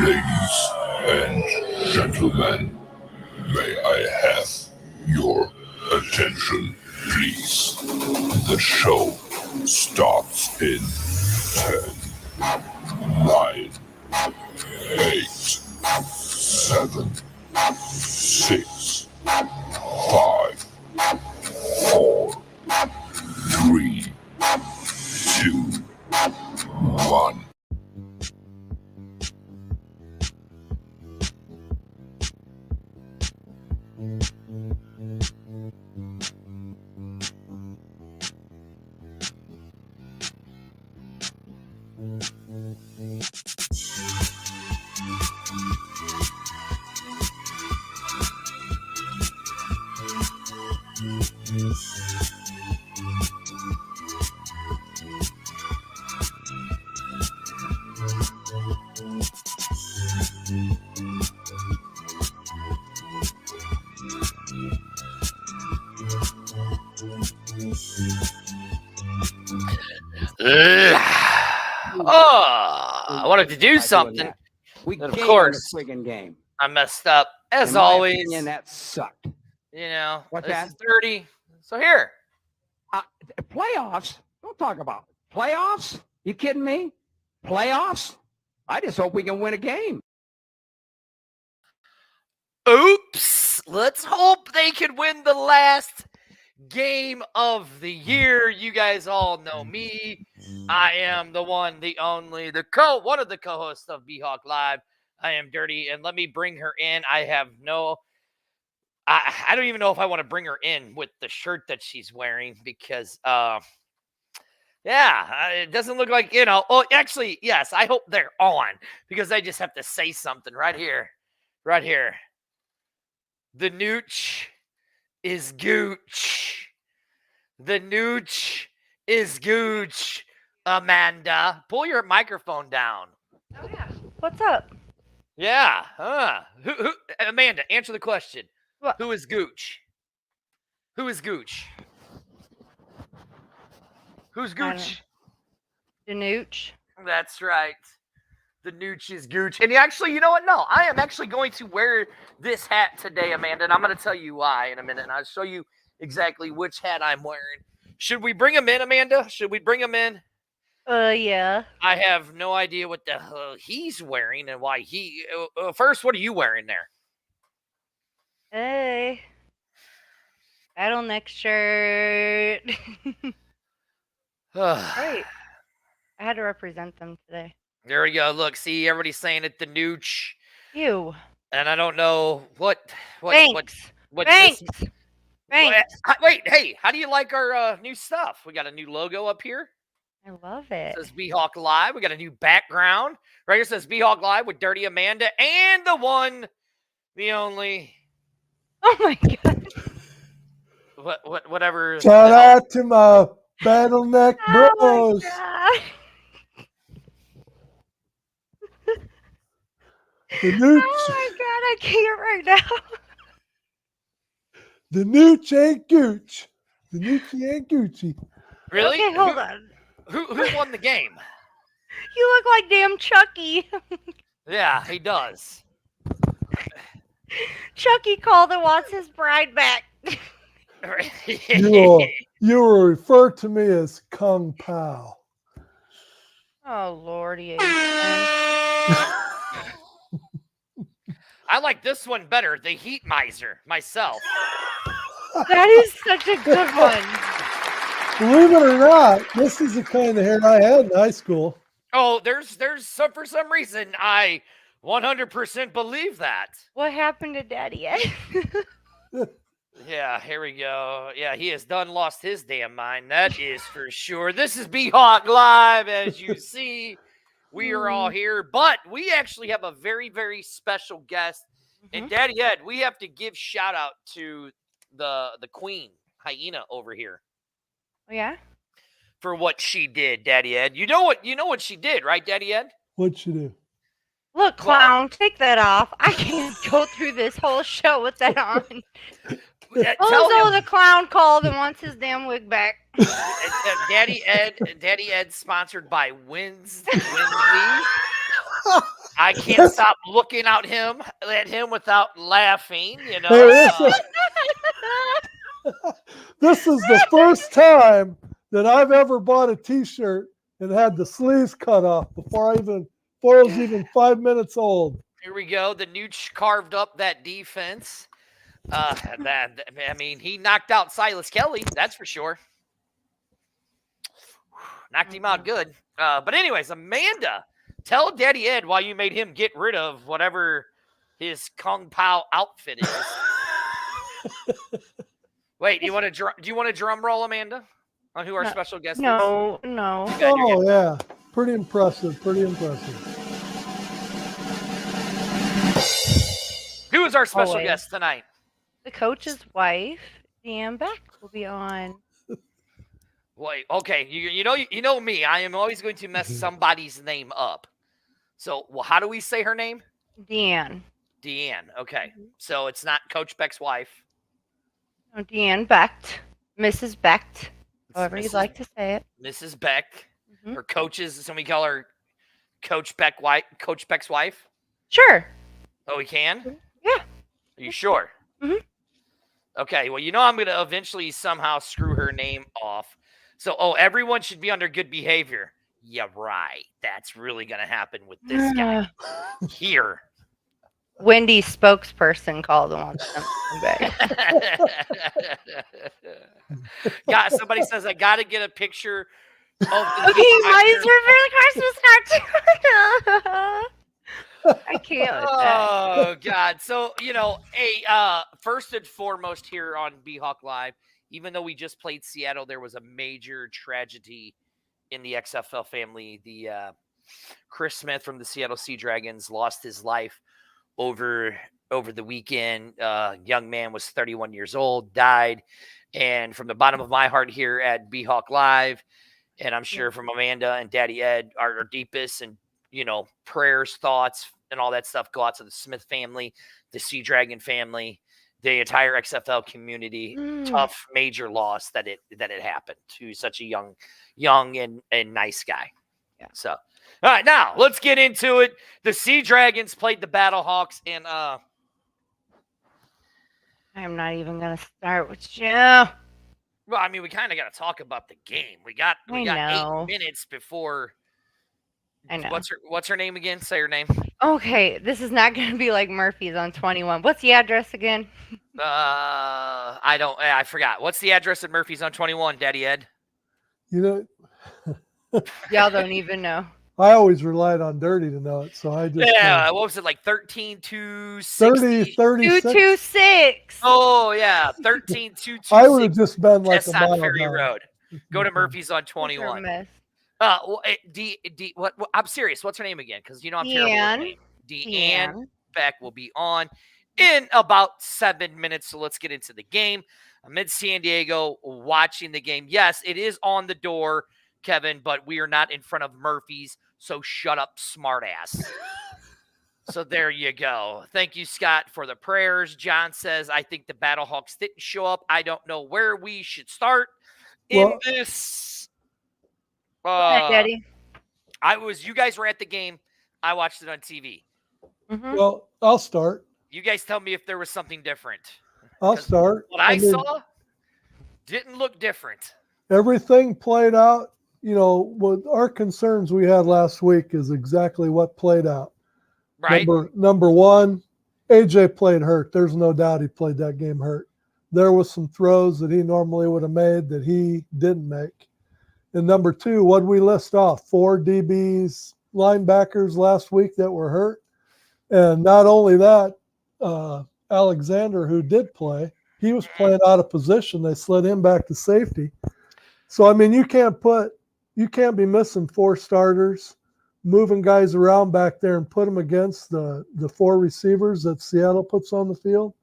Ladies and gentlemen, may I have your attention, please? The show starts in 10, 9, 8, 7, 6, 5, 4, 3, 2, 1. I wanted to do something. We Of gave course. the friggin' game. I messed up, as In my always. opinion, that sucked. You know, What's this that? is dirty. So here, Playoffs? Don't talk about it. Playoffs? You kidding me? Playoffs? I just hope we can win a game. oops. Let's hope they can win the last game of the year. You guys all know me. I am the one, the only, one of the co-hosts of B-Hawk Live. I am Dirty, and let me bring her in. I don't even know if I want to bring her in with the shirt that she's wearing because, it doesn't look like, oh, actually, yes, I hope they're on because I just have to say something right here. The nooch is gooch. The nooch is gooch. Amanda, pull your microphone down. Oh yeah. What's up? Yeah. Who Amanda, answer the question. What? Who is gooch? Who is gooch? Who's gooch? The nooch. That's right. The nooch is gooch. And actually, you know what? No, I am actually going to wear this hat today, Amanda, and I'm going to tell you why in a minute. And I'll show you exactly which hat I'm wearing. Should we bring him in, Amanda? Should we bring him in? Yeah. I have no idea what the hell he's wearing and why he. First, what are you wearing there? Hey. Bottleneck shirt. Right. I had to represent them today. There we go. Look, see, everybody's saying it, the nooch. You. And I don't know what Thanks. this. Thanks. Wait, hey, how do you like our new stuff? We got a new logo up here. I love it. It says B-Hawk Live. We got a new background. Right here says B-Hawk Live with Dirty Amanda and the one, the only. Oh my god. Whatever. Shout out to my Bottleneck Bros. Oh my god. The nooch, Oh my god, I can't right now. the nooch ain't gooch. The noochie ain't Gucci. Really? Okay, hold on. Who won the game? You look like damn Chucky. Yeah, he does. Chucky called and wants his bride back. You will refer to me as Kung Pao. Oh lordy. I like this one better, the Heat Miser, myself. That is such a good one. Believe it or not, this is the kind of hair I had in high school. Oh, there's for some reason I 100% believe that. What happened to Daddy Ed? Yeah, here we go. Yeah, he has done lost his damn mind. That is for sure. This is B-Hawk Live, as you see. We are all here, but we actually have a very, very special guest. And Daddy Ed, we have to give shout out to the queen, Hyena, over here. Oh, yeah? For what she did, Daddy Ed. You know what she did, right, Daddy Ed? What'd you do? Look, clown, take that off. I can't go through this whole show with that on. Also, the clown called and wants his damn wig back. Daddy Ed, sponsored by Winsley. I can't stop looking at him without laughing. You know. Hey, this is the first time that I've ever bought a T-shirt and had the sleeves cut off before I was even 5 minutes old. Here we go. The Nooch carved up that defense. He knocked out Silas Kelly. That's for sure. Knocked him out good. But anyways, Amanda, tell Daddy Ed why you made him get rid of whatever his Kung Pao outfit is. Wait, do you want a drum roll, Amanda, on who our special guest is? No. Oh, yeah. Pretty impressive. Who is our special guest tonight? The coach's wife, Deanne Beck, will be on. Wait, okay. You know me. I am always going to mess somebody's name up. So, how do we say her name? Deanne. Deanne. Okay. So it's not Coach Beck's wife. No, Deanne Becht. Mrs. Becht. However you'd like to say it. Mrs. Beck. Mhm. Her coaches. So we call her Coach Beck's wife. Sure. Oh, we can? Yeah. Are you sure? Mhm. Okay. Well, I'm going to eventually somehow screw her name off. So, everyone should be under good behavior. Yeah, right. That's really going to happen with this guy here. Wendy's spokesperson called and wants them to come back. Yeah, somebody says I got to get a picture of the Okay, why is her Christmas cartoon? I can't with that. Oh God. So, first and foremost here on B-Hawk Live, even though we just played Seattle, there was a major tragedy in the XFL family. The Chris Smith from the Seattle Sea Dragons lost his life over the weekend. Young man was 31 years old, died. And from the bottom of my heart here at B-Hawk Live, and I'm sure from Amanda and Daddy Ed, our deepest and prayers, thoughts, and all that stuff go out to the Smith family, the Sea Dragon family, the entire XFL community. Tough, major loss that it happened to such a young and nice guy. Yeah. So, all right, now let's get into it. The Sea Dragons played the Battlehawks, and I'm not even gonna start with you. well, I mean, we kind of got to talk about the game. We got I know. 8 minutes before. I know. What's her name again? Say her name. Okay, this is not gonna be like Murphy's on 21. What's the address again? I forgot. What's the address at Murphy's on 21, Daddy Ed? You know, Y'all don't even know. I always relied on Dirty to know it, so I just What was it, like 13 to 30, 36. 226. Oh yeah, 13 to I would have just been like a That's mile on Ferry down. Road. Go to Murphy's on You're a 21. mess. What? I'm serious. What's her name again? Because I'm terrible with names. Deanne Beck will be on in about 7 minutes. So let's get into the game. I'm in San Diego watching the game. Yes, it is on the door, Kevin, but we are not in front of Murphy's. So shut up, smartass. So there you go. Thank you, Scott, for the prayers. John says, I think the Battlehawks didn't show up. I don't know where we should start in this. Daddy. You guys were at the game. I watched it on TV. Mhm. Well, I'll start. You guys tell me if there was something different. I'll start. What I mean, saw didn't look different. everything played out. What our concerns we had last week is exactly what played out. Right? Number one, AJ played hurt. There's no doubt he played that game hurt. There was some throws that he normally would have made that he didn't make. And number two, what did we list off? 4 DBs, linebackers last week that were hurt. And not only that, Alexander, who did play, he was playing out of position. They slid him back to safety. So, I mean, you can't be missing 4 starters, moving guys around back there and put them against the 4 receivers that Seattle puts on the field.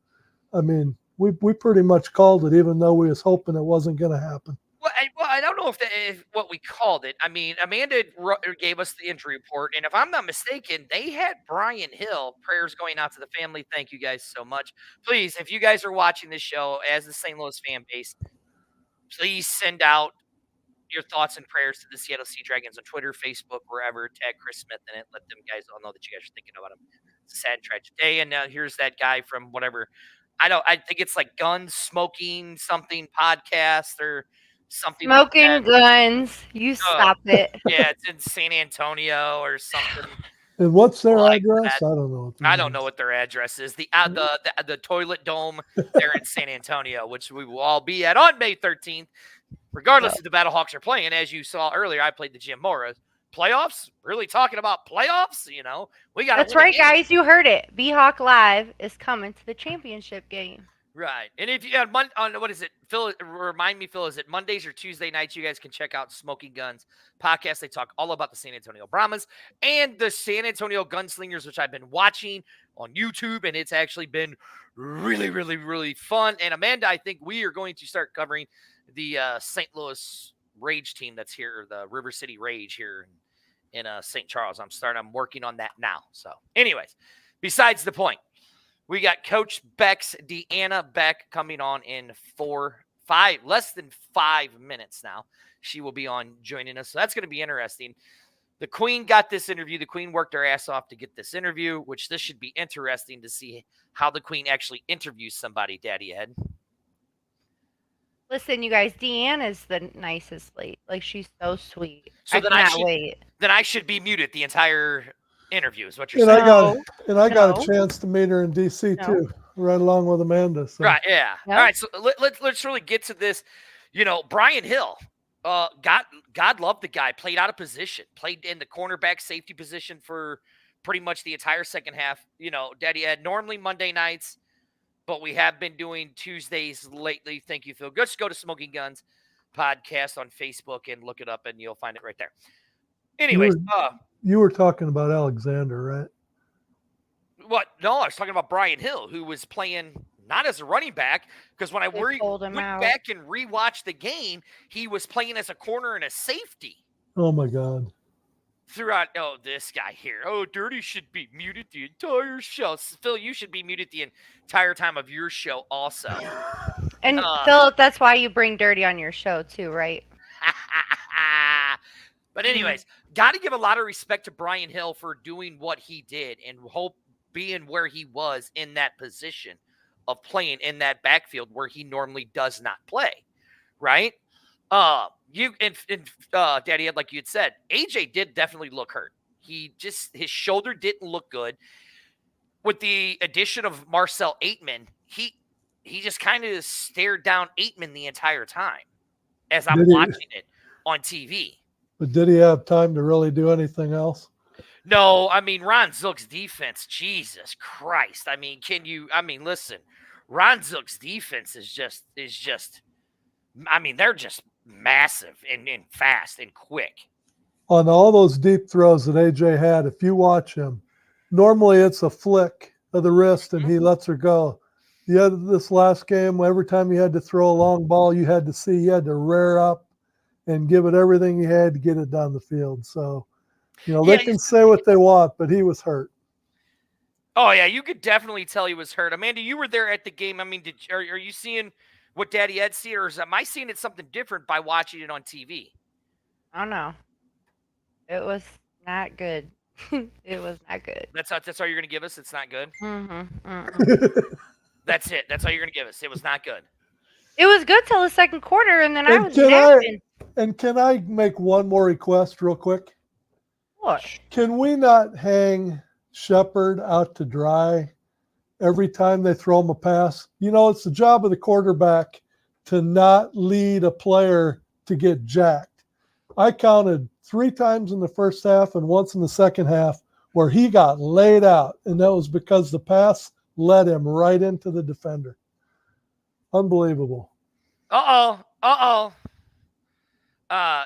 I mean, we pretty much called it, even though we was hoping it wasn't going to happen. Well, I don't know if what we called it. I mean, Amanda gave us the injury report, and if I'm not mistaken, they had Brian Hill. Prayers going out to the family. Thank you guys so much. Please, if you guys are watching this show as the St. Louis fan base, please send out your thoughts and prayers to the Seattle Sea Dragons on Twitter, Facebook, wherever. Tag Chris Smith in it. Let them guys all know that you guys are thinking about him. It's a sad, tragic day. And now here's that guy from whatever. I think it's like Guns Smoking something podcast or something. Smoking like guns. You stop it. Yeah, it's in San Antonio or something. And what's their Like address? that. I don't know. I don't know what their address is. The Toilet Dome there in San Antonio, which we will all be at on May 13th. Regardless if the Battlehawks are playing, as you saw earlier, I played the Jim Mora playoffs. Really talking about playoffs, we got. That's right, guys. You heard it. B-Hawk Live is coming to the championship game. Right, and if you had on what is it, Phil? Remind me, Phil. Is it Mondays or Tuesday nights? You guys can check out Smoking Guns podcast. They talk all about the San Antonio Brahmas and the San Antonio Gunslingers, which I've been watching on YouTube, and it's actually been really, really, really fun. And Amanda, I think we are going to start covering the St. Louis Rage team that's here, the River City Rage here in St. Charles. I'm working on that now. So, anyways, besides the point. We got Coach Deanna Beck coming on in less than 5 minutes now. She will be on joining us. So that's going to be interesting. The Queen got this interview. The Queen worked her ass off to get this interview, which this should be interesting to see how the Queen actually interviews somebody, Daddy Ed. Listen, you guys, Deanna's the nicest lady. Like, she's so sweet. So I cannot wait. Then I should be muted the entire interview is what you're And saying. I got a chance to meet her in DC too, right along with Amanda. So. Right, yeah. Yep. All right, so let's really get to this. Brian Hill, God love the guy. Played out of position. Played in the cornerback safety position for pretty much the entire second half. Daddy Ed, normally Monday nights, but we have been doing Tuesdays lately. Thank you, Phil. Just go to Smoking Guns podcast on Facebook and look it up, and you'll find it right there. Anyways, you were talking about Alexander, right? What? No, I was talking about Brian Hill, who was playing not as a running back, because when I went back and rewatched the game, he was playing as a corner and a safety. Oh, my God. Throughout, this guy here. Oh, Dirty should be muted the entire show. Phil, you should be muted the entire time of your show also. And Philip, that's why you bring Dirty on your show too, right? But anyways, got to give a lot of respect to Brian Hill for doing what he did and being where he was in that position of playing in that backfield where he normally does not play, right? Daddy Ed, like you had said, AJ did definitely look hurt. His shoulder didn't look good. With the addition of Marcel Aitman, he just kind of stared down Aitman the entire time as I'm watching it on TV. But did he have time to really do anything else? No, I mean, Ron Zook's defense, Jesus Christ. I mean, listen, Ron Zook's defense is just, they're just massive and fast and quick. On all those deep throws that AJ had, if you watch him, normally it's a flick of the wrist and he lets her go. This last game, every time you had to throw a long ball, you had to rear up and give it everything he had to get it down the field. So, they can say what they want, but he was hurt. Oh, yeah, you could definitely tell he was hurt. Amanda, you were there at the game. I mean, are you seeing what Daddy Ed see, or am I seeing it something different by watching it on TV? I don't know. It was not good. It was not good. That's all you're going to give us? It's not good? Mm-hmm. That's it. That's all you're going to give us. It was not good. It was good till the second quarter, and then I was napping. And can I make one more request real quick? What? Can we not hang Shepard out to dry every time they throw him a pass? It's the job of the quarterback to not lead a player to get jacked. I counted 3 times in the first half and once in the second half where he got laid out, and that was because the pass led him right into the defender. Unbelievable. Uh-oh.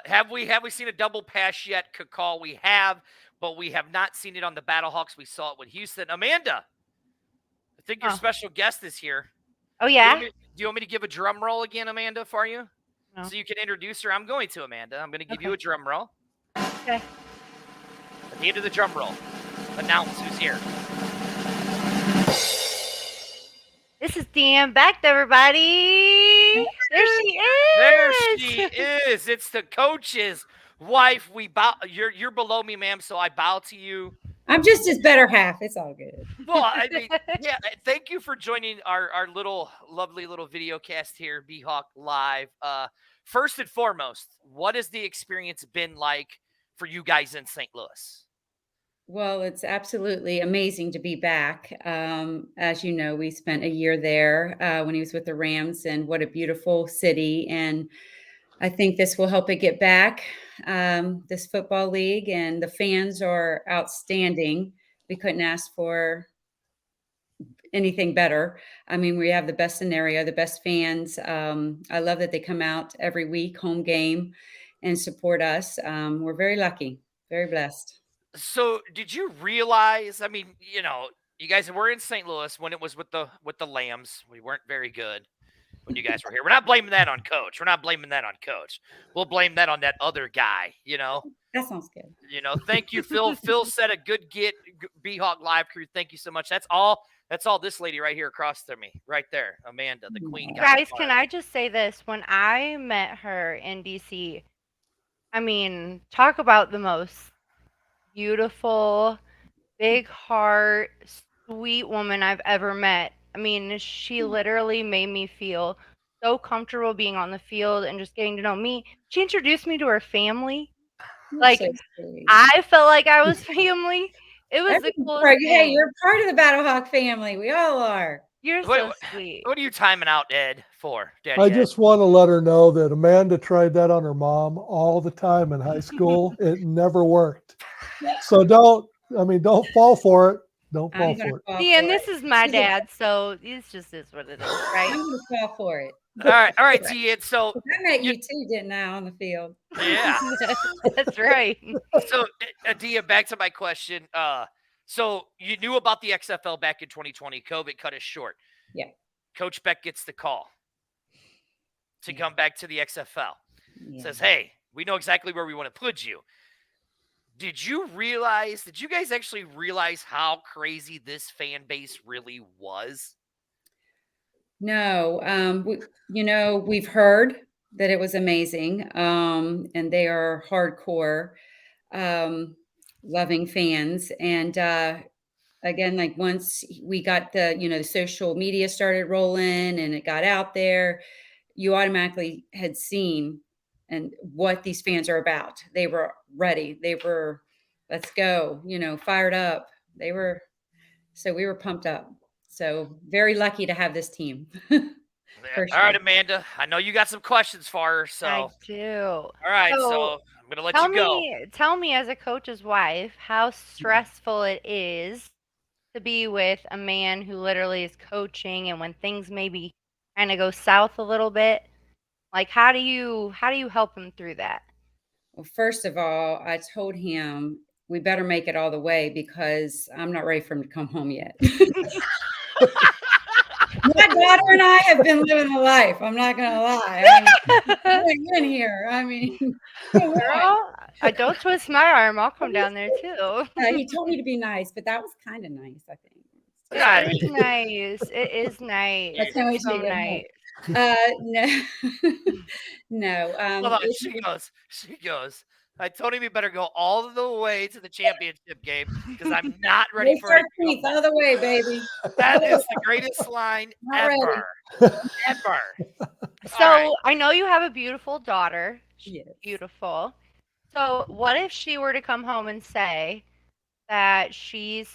Have we seen a double pass yet, Kakal? We have, but we have not seen it on the Battlehawks. We saw it with Houston. Amanda, I think your special guest is here. Oh, yeah? Do you want me to give a drum roll again, Amanda, for you? so you can introduce her. I'm going to, Amanda. I'm going to give you a drum roll. Okay. At the end of the drum roll, announce who's here. This is Deanne Becht, everybody. There she is. There she is. It's the coach's wife. We bow. You're below me, ma'am, so I bow to you. I'm just his better half. It's all good. Well, I mean, yeah. Thank you for joining our little lovely little video cast here, B-Hawk Live. First and foremost, what has the experience been like for you guys in St. Louis? Well, it's absolutely amazing to be back. As you know, we spent a year there when he was with the Rams, and what a beautiful city. And I think this will help it get back, this football league, and the fans are outstanding. We couldn't ask for anything better. I mean, we have the best scenario, the best fans. I love that they come out every week, home game, and support us. We're very lucky, very blessed. So, did you realize? I mean, you guys were in St. Louis when it was with the Lambs. We weren't very good when you guys were here. We're not blaming that on Coach. We'll blame that on that other guy. That sounds good. Thank you, Phil. Phil said a good get. B-Hawk Live crew. Thank you so much. That's all this lady right here across from me, right there, Amanda, the queen. Guys, can I just say this? When I met her in DC, I mean, talk about the most beautiful, big heart, sweet woman I've ever met. I mean, she literally made me feel so comfortable being on the field and just getting to know me. She introduced me to her family. Like, So sweet. I felt like I was family. It was the coolest Hey, thing. you're part of the Battlehawk family. We all are. You're Wait, so sweet. What are you timing out, Ed, for? Daddy I Ed? just want to let her know that Amanda tried that on her mom all the time in high school. It never worked. So don't fall for it. Don't fall I'm gonna for it. fall See, and for this it. is my She's a- dad, so it's just is what it is, I'm right? gonna fall for it. All right, T. So I met you too, didn't I, on the field? yeah. That's right. So, Adia, back to my question. So you knew about the XFL back in 2020. COVID cut us short. Yeah. Coach Beck gets the call to come back to the XFL. Yeah. Says, hey, we know exactly where we want to put you. Did you guys actually realize how crazy this fan base really was? No, we've heard that it was amazing, and they are hardcore, loving fans. And again, like once we got the social media started rolling and it got out there, you automatically had seen and what these fans are about. They were ready. They were, let's go, fired up. So we were pumped up. So very lucky to have this team. For All right, sure. Amanda. I know you got some questions for her. So, I do. all right. So, So I'm going to let you go. Tell me, as a coach's wife, how stressful it is to be with a man who literally is coaching, and when things maybe kind of go south a little bit, like how do you help him through that? Well, first of all, I told him we better make it all the way because I'm not ready for him to come home yet. My daughter and I have been living the life. I'm not going to lie. We've been here. Girl, I don't twist my arm. I'll come down there too. He told me to be nice, but that was kind of nice, I think. Yeah, It is nice. It is nice. I can't wait It's till so you get home. nice. No. Hold on. She goes, I told him he better go all the way to the championship game because I'm not ready May for it. 13th, all the way, baby. That is the greatest line Not ready. ever. So right. I know you have a beautiful daughter. She's Yes. beautiful. So what if she were to come home and say that she's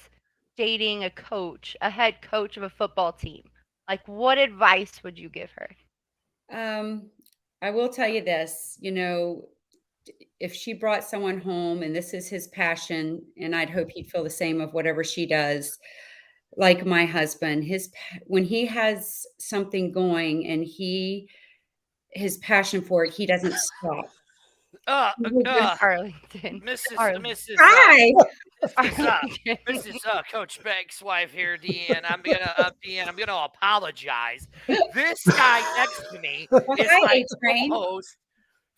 dating a head coach of a football team? Like, what advice would you give her? I will tell you this, if she brought someone home and this is his passion, and I'd hope he'd feel the same of whatever she does, like my husband, when he has something going and his passion for it, he doesn't stop. Uh, He would uh, Arlington. Mrs. Arlington. Mrs. Hi. This is Coach Beck's wife here, Deanne. Deanne, I'm gonna apologize. This guy next to me is Hi, my A-Train. co-host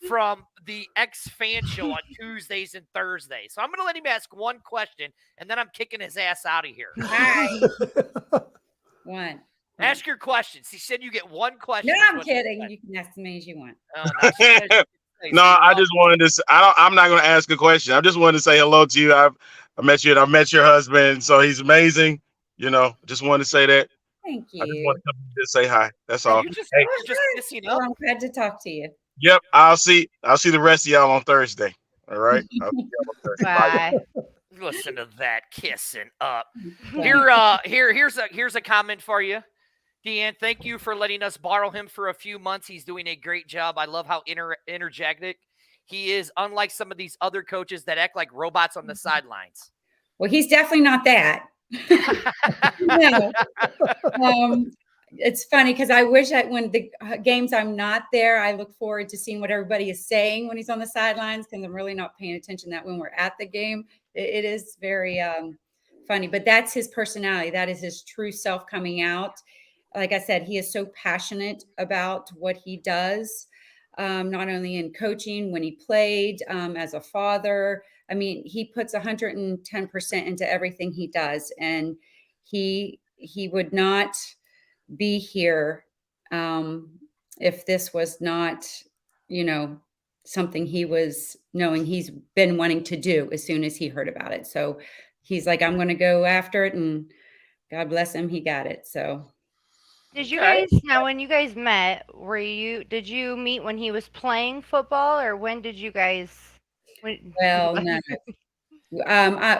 from the X Fan Show on Tuesdays and Thursdays. So I'm gonna let him ask one question, and then I'm kicking his ass out of here. Hi. One. Ask your questions. He said you get one question. No, That's I'm what you kidding. said. You can ask as many as you want. Oh, no, she said you could say No, so. I just wanted to. I'm not going to ask a question. I just wanted to say hello to you. I met you. And I met your husband, so he's amazing. Just wanted to say that. Thank I just you. want to come and just say hi. That's all. You're just Hey, missing Well, up. I'm glad to talk to you. yep. I'll see the rest of y'all on Thursday. All right. I'll see y'all on Thursday. Bye. Bye. Listen to that kissing up. Well, Here's a comment for you. Deanne, thank you for letting us borrow him for a few months. He's doing a great job. I love how energetic he is, unlike some of these other coaches that act like robots on the sidelines. well, he's definitely not that. No. It's funny because I wish when the games I'm not there, I look forward to seeing what everybody is saying when he's on the sidelines because I'm really not paying attention to that when we're at the game. It is very funny, but that's his personality. That is his true self coming out. Like I said, he is so passionate about what he does, not only in coaching, when he played, as a father. I mean, he puts 110% into everything he does. And he would not be here if this was not, something he was knowing he's been wanting to do as soon as he heard about it. So he's like, I'm going to go after it. And God bless him, he got it. So. Did you Okay. guys now when you guys met, did you meet when he was playing football or when did you guys Well, no.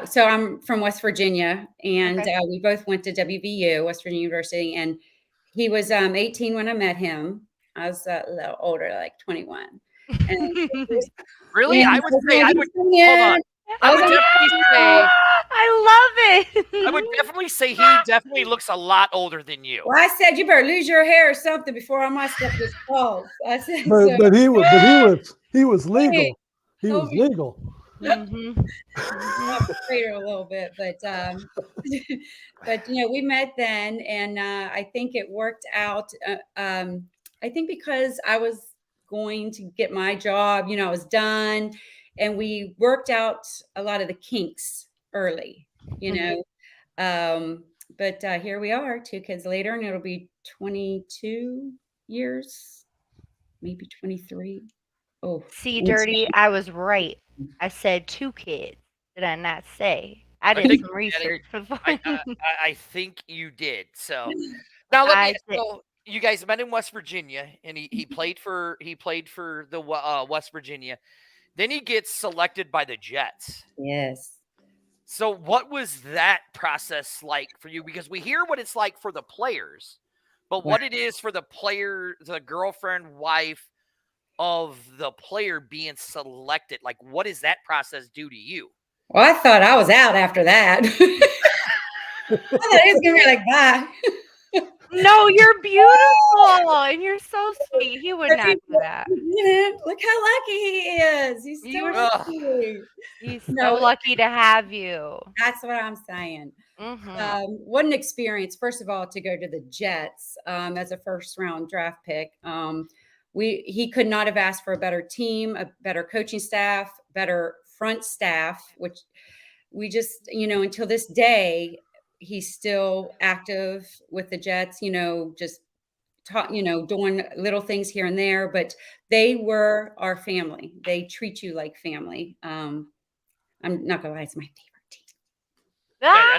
So I'm from West Virginia and Okay. we both went to WVU, West Virginia University, and he was 18 when I met him. I was a little older, like 21. And Really? and I would say I would hold yeah, on. I would definitely say I love it. I would definitely say he definitely looks a lot older than you. well, I said you better lose your hair or something before my stuff gets falls. I said, so, But he was legal. He was Toby. legal. Mhm. off the crater a little bit, but we met then, and I think it worked out. I think because I was going to get my job, I was done, and we worked out a lot of the kinks early, But here we are, 2 kids later, and it'll be 22 years, maybe 23. Oh, See, Dirty, I was right. I said 2 kids. Did I not say? I did think some you did. research before. I think you did. So now let me. I did. So you guys met in West Virginia, and he played for the West Virginia. Then he gets selected by the Jets. yes. So what was that process like for you? Because we hear what it's like for the players, but what it is for the player, the girlfriend, wife of the player being selected, like what does that process do to you? Well, I thought I was out after that. I thought he was gonna be like, bye. No, you're beautiful and you're so sweet. He would not do that. Look how lucky he is. He's You so were- lucky. He's No. so lucky to have you. That's what I'm saying. Mhm. What an experience, first of all, to go to the Jets as a first round draft pick. He could not have asked for a better team, a better coaching staff, better front staff, which we just, until this day, he's still active with the Jets, just doing little things here and there, but they were our family. They treat you like family. I'm not gonna lie, it's my favorite team. Ah!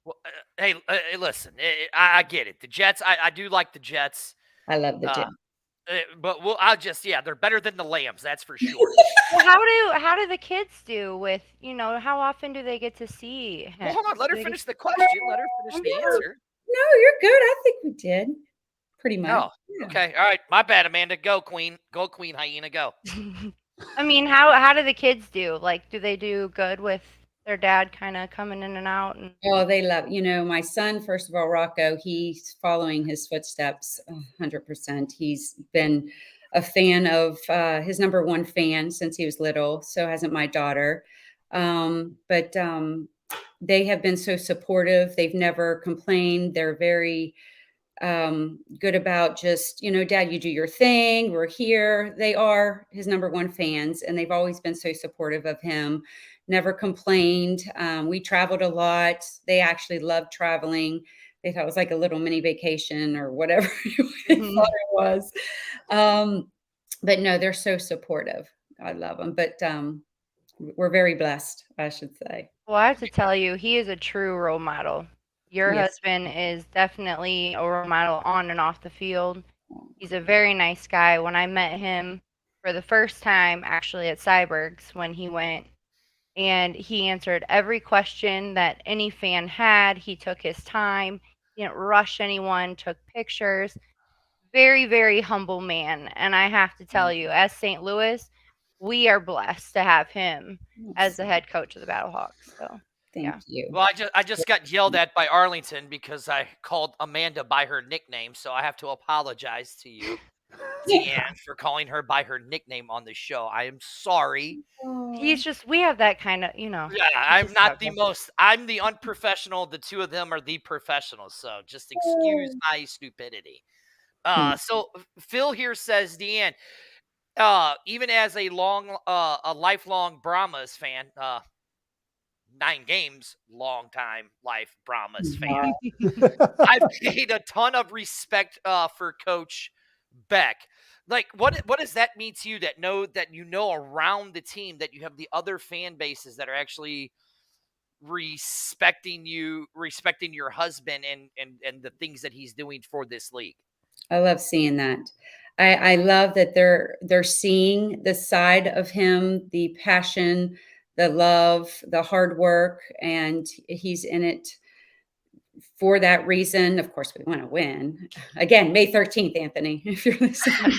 Well, hey, listen, I get it. The Jets, I do like the Jets, I love the Jets. but they're better than the Lambs, that's for sure. Well, how do the kids do with, how often do they get to see him? Well, hold on, let her Do they finish the question. Let her finish the answer. No, you're good. I think we did pretty much. Oh, Yeah. okay. All right. My bad, Amanda. Go, Queen. Go, Queen Hyena. Go. I mean, how do the kids do? Like, do they do good with their dad kind of coming in and out? And Oh, they love, my son, first of all, Rocco, he's following his footsteps 100%. He's been a fan of his number one fan since he was little. So hasn't my daughter. But they have been so supportive. They've never complained. They're very good about just, Dad, you do your thing. We're here. They are his number one fans, and they've always been so supportive of him. Never complained. We traveled a lot. They actually loved traveling. They thought it was like a little mini vacation or whatever they thought it was. But no, they're so supportive. I love them. But we're very blessed, I should say. Well, I have to tell you, he is a true role model. Your Yes. husband is definitely a role model on and off the field. He's a very nice guy. When I met him for the first time, actually at Cybergs, when he went, and he answered every question that any fan had. He took his time. He didn't rush anyone, took pictures. Very, very humble man. And I have to tell you, as St. Louis, we are blessed to have him as the head coach of the Battlehawks. So Thank you. Well, I just got yelled at by Arlington because I called Amanda by her nickname, so I have to apologize to you, Deanne, for calling her by her nickname on the show. I am sorry. he's just, we have that kind of, Yeah, I'm not the most. I'm the unprofessional. The two of them are the professionals. So just excuse my stupidity. So Phil here says, Deanne, even as a lifelong Brahmas fan, 9 games, long time life Brahmas fan. I've gained a ton of respect for Coach Beck. Like, what does that mean to you that you know around the team that you have the other fan bases that are actually respecting you, respecting your husband and the things that he's doing for this league? I love seeing that. I love that they're seeing the side of him, the passion, the love, the hard work, and he's in it for that reason. Of course, we want to win. Again, May 13th, Anthony, if you're listening.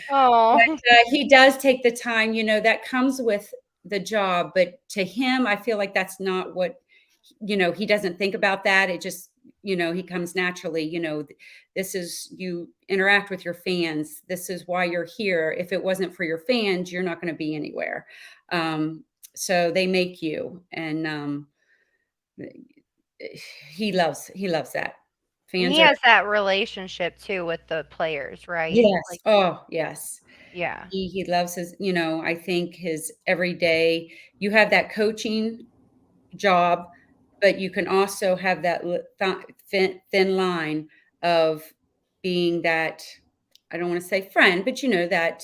Oh, But, he does take the time, that comes with the job. But to him, I feel like that's not what, he doesn't think about that. It just, he comes naturally. This is, you interact with your fans. This is why you're here. If it wasn't for your fans, you're not going to be anywhere. So they make you. And he loves that. Fans he has that relationship too with the players, right? Yes. Like, Oh, yes. yeah. He loves his, I think his everyday, you have that coaching job, but you can also have that thin line of being that, I don't want to say friend, but that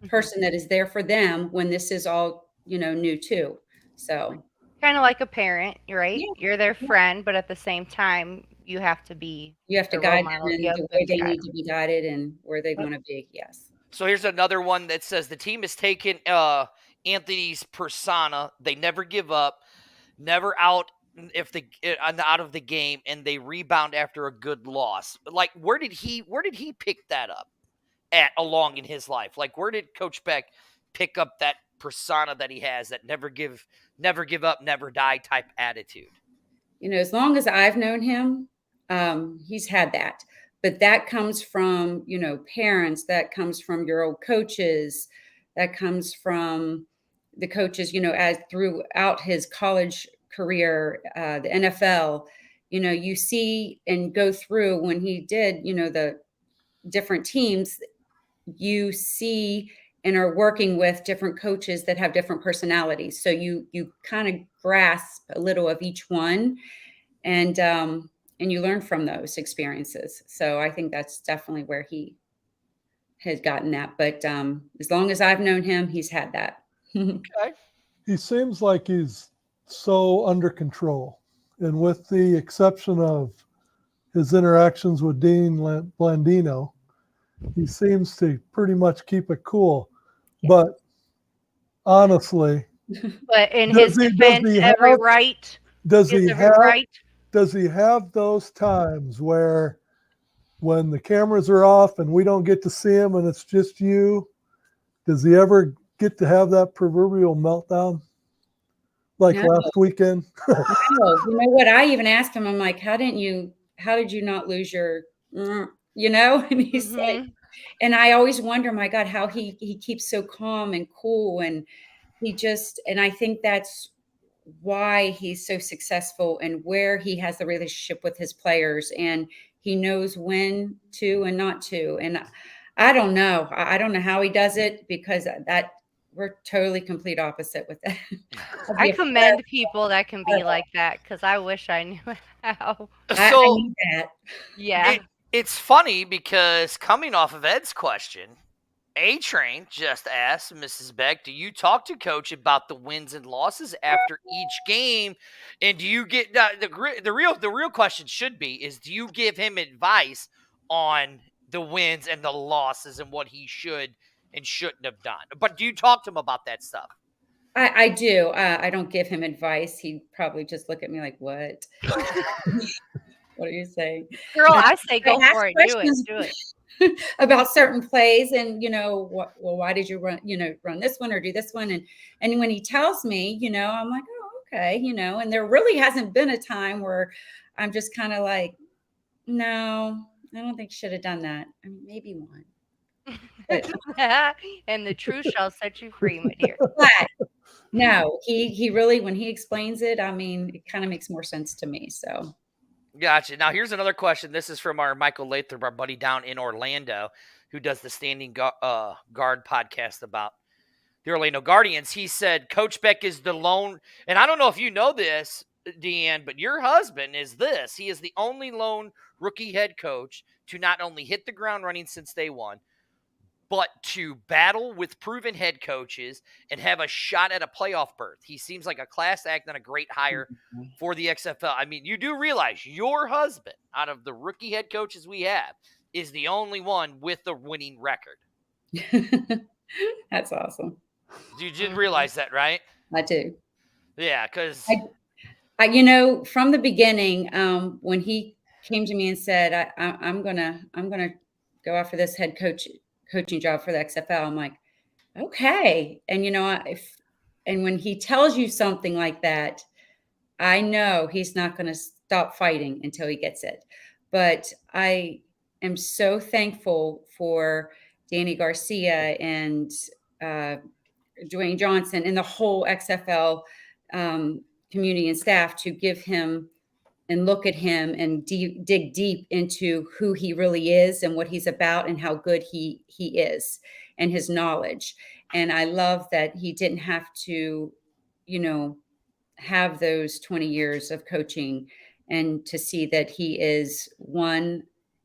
person that is there for them when this is all, new too. So Kind of like a parent, right? Yeah. You're their friend, but at the same time, you have to be you have to the role guide them model. in Yep, the way they guide need to be guided and where they want to be. Yes. So here's another one that says the team has taken Anthony's persona. They never give up, never out out of the game, and they rebound after a good loss. Like, where did he pick that up along in his life? Like, where did Coach Beck pick up that persona that he has, that never give up, never die type attitude? As long as I've known him, he's had that. But that comes from, parents, that comes from your old coaches, that comes from the coaches, as throughout his college career, the NFL, you see and go through when he did, the different teams, you see and are working with different coaches that have different personalities. So you kind of grasp a little of each one, and you learn from those experiences. So I think that's definitely where he has gotten that. But as long as I've known him, he's had that. Okay. He seems like he's so under control. And with the exception of his interactions with Dean Blandino, he seems to pretty much keep it cool. But honestly, But in Does his he- defense, does he every have- right does is he every have right. does he have those times where when the cameras are off and we don't get to see him and it's just you, does he ever get to have that proverbial meltdown like No. last weekend? No, you know what? I even asked him, I'm like, how did you not lose your, and he said, Mhm. And I always wonder, my God, how he keeps so calm and cool, and and I think that's why he's so successful and where he has the relationship with his players, and he knows when to and not to. And I don't know. I don't know how he does it, because that we're totally complete opposite with that. I commend people that can be like that, because I wish I knew how. I So need that. Yeah. it's funny because coming off of Ed's question, A-Train just asked Mrs. Beck, do you talk to Coach about the wins and losses after each game? And do you get the real question should be is, do you give him advice on the wins and the losses and what he should and shouldn't have done? But do you talk to him about that stuff? I do. I don't give him advice. He'd probably just look at me like, what? What are you saying? Girl, I say go ask for it. Do it. questions. Do it. About certain plays, and why did you run this one or do this one? And when he tells me, I'm like, oh, okay, and there really hasn't been a time where I'm just kind of like, no, I don't think you should have done that. I mean, maybe one. But, And the truth shall set you free, my dear. but no, he really, when he explains it, I mean, it kind of makes more sense to me. So Gotcha. Now, here's another question. This is from our Michael Lathrop, our buddy down in Orlando, who does the Standing Guard podcast about the Orlando Guardians. He said, Coach Beck is the lone, and I don't know if you know this, Deanne, but your husband is this. He is the only lone rookie head coach to not only hit the ground running since day one, but to battle with proven head coaches and have a shot at a playoff berth. He seems like a class act and a great hire for the XFL. I mean, you do realize your husband, out of the rookie head coaches we have, is the only one with a winning record. that's awesome. You did realize that, right? I do. Yeah, because from the beginning, when he came to me and said, I'm gonna go after this head coaching job for the XFL, I'm like, okay. And and when he tells you something like that, I know he's not going to stop fighting until he gets it. But I am so thankful for Danny Garcia and Dwayne Johnson and the whole XFL community and staff to give him and look at him and dig deep into who he really is and what he's about and how good he is and his knowledge. And I love that he didn't have to, have those 20 years of coaching, and to see that he is one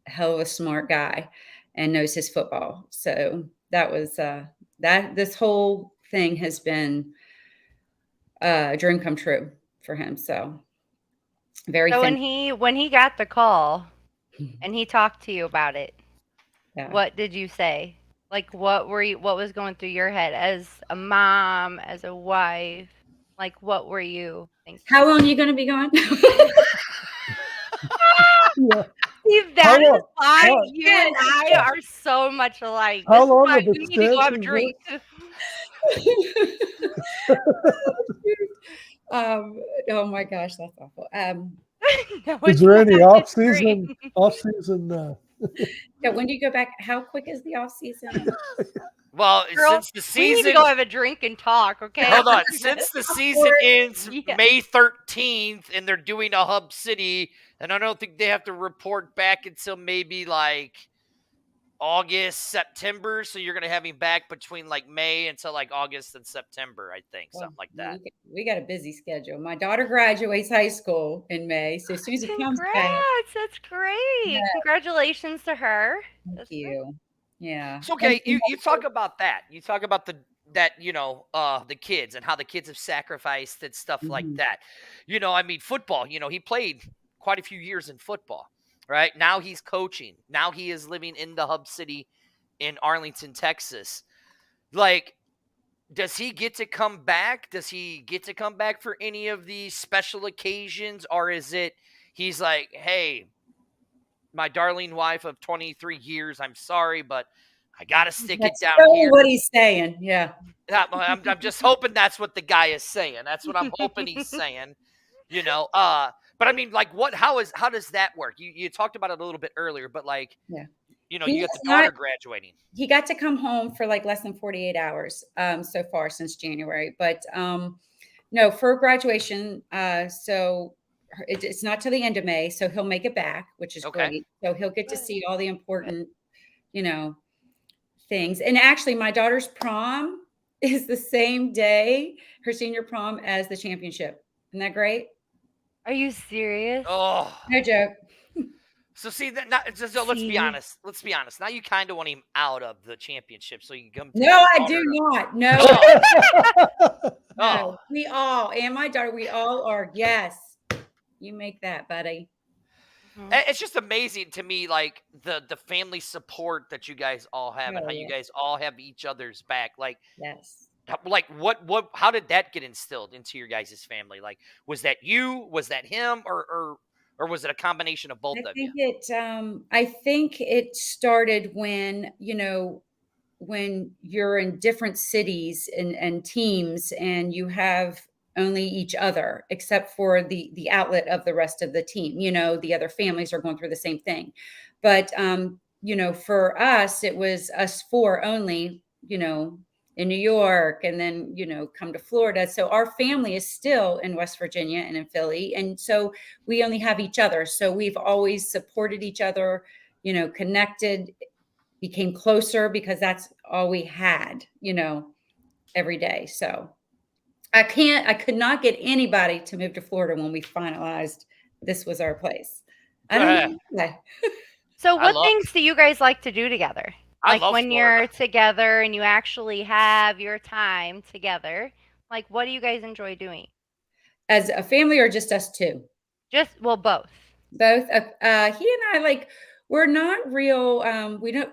hell of a smart guy and knows his football. So that was this whole thing has been a dream come true for him. So very. So when he got the call and he talked to you about it, what did you say? Like, what was going through your head as a mom, as a wife? Like, what were you thinking? How long are you going to be gone? Yeah. Steve, that is why you and I are so much alike. How This is long why of we need to go have a extension, Oh my gosh, that's awful. No, Is it's there any not. It's great. off-season? Yeah, when do you go back? How quick is the off season? well, Girl, since the we need to season go have a drink and talk, okay? hold on, since the season ends Yeah. May 13th and they're doing a hub city, and I don't think they have to report back until maybe like August, September. So you're going to have him back between like May until like August and September, I think, something like that. We got a busy schedule. My daughter graduates high school in May, so as soon as it comes back. Congrats, that's great. Yeah. Congratulations to her. Thank That's you. Yeah. It's okay. You talk about that. You talk about the kids and how the kids have sacrificed and stuff like Mhm. that. I mean, football, he played quite a few years in football, right? Now he's coaching. Now he is living in the hub city in Arlington, Texas. Like, does he get to come back? Does he get to come back for any of these special occasions? Or is it he's like, hey, my darling wife of 23 years, I'm sorry, but I got to stick That's it down totally here. what he's saying. Yeah. I'm just hoping that's what the guy is saying. That's what I'm hoping he's saying, But I mean, like, how does that work? You talked about it a little bit earlier, but like, Yeah. you know, He you got has the daughter not- graduating. He got to come home for like less than 48 hours so far since January. But no, for graduation, so it's not till the end of May, so he'll make it back, which is Okay. great. So he'll get to Good. see all the important, you know, things. And actually, my daughter's prom is the same day, her senior prom, as the championship. Isn't that great? Are you serious? Oh, No joke. so see that. Not, so let's be See? honest. Let's be honest. Now you kind of want him out of the championship, so you can come. take No, his I daughter do to- not. No, Oh, no. We all, and my daughter, we all are. Yes. You make that, buddy. Mhm. It's just amazing to me, like the family support that you guys all have, and Oh, how you yeah. guys all have each other's back. Like Yes. how did that get instilled into your guys' family? Like, was that you? Was that him? Or was it a combination of both of you? I think it started when, you know, when you're in different cities and teams and you have only each other except for the outlet of the rest of the team. You know, the other families are going through the same thing. But you know, for us, it was us four only, you know, in New York, and then, you know, come to Florida. So our family is still in West Virginia and in Philly. And so we only have each other. So we've always supported each other, you know, connected, became closer because that's all we had, you know, every day. So I could not get anybody to move to Florida when we finalized this was our place. I don't know why. So I what love- things do you guys like to do together? I Like love when Florida. you're together and you actually have your time together, like what do you guys enjoy doing? As a family or just us two? Just well, both. Both. He and I, like, we're not real. We don't,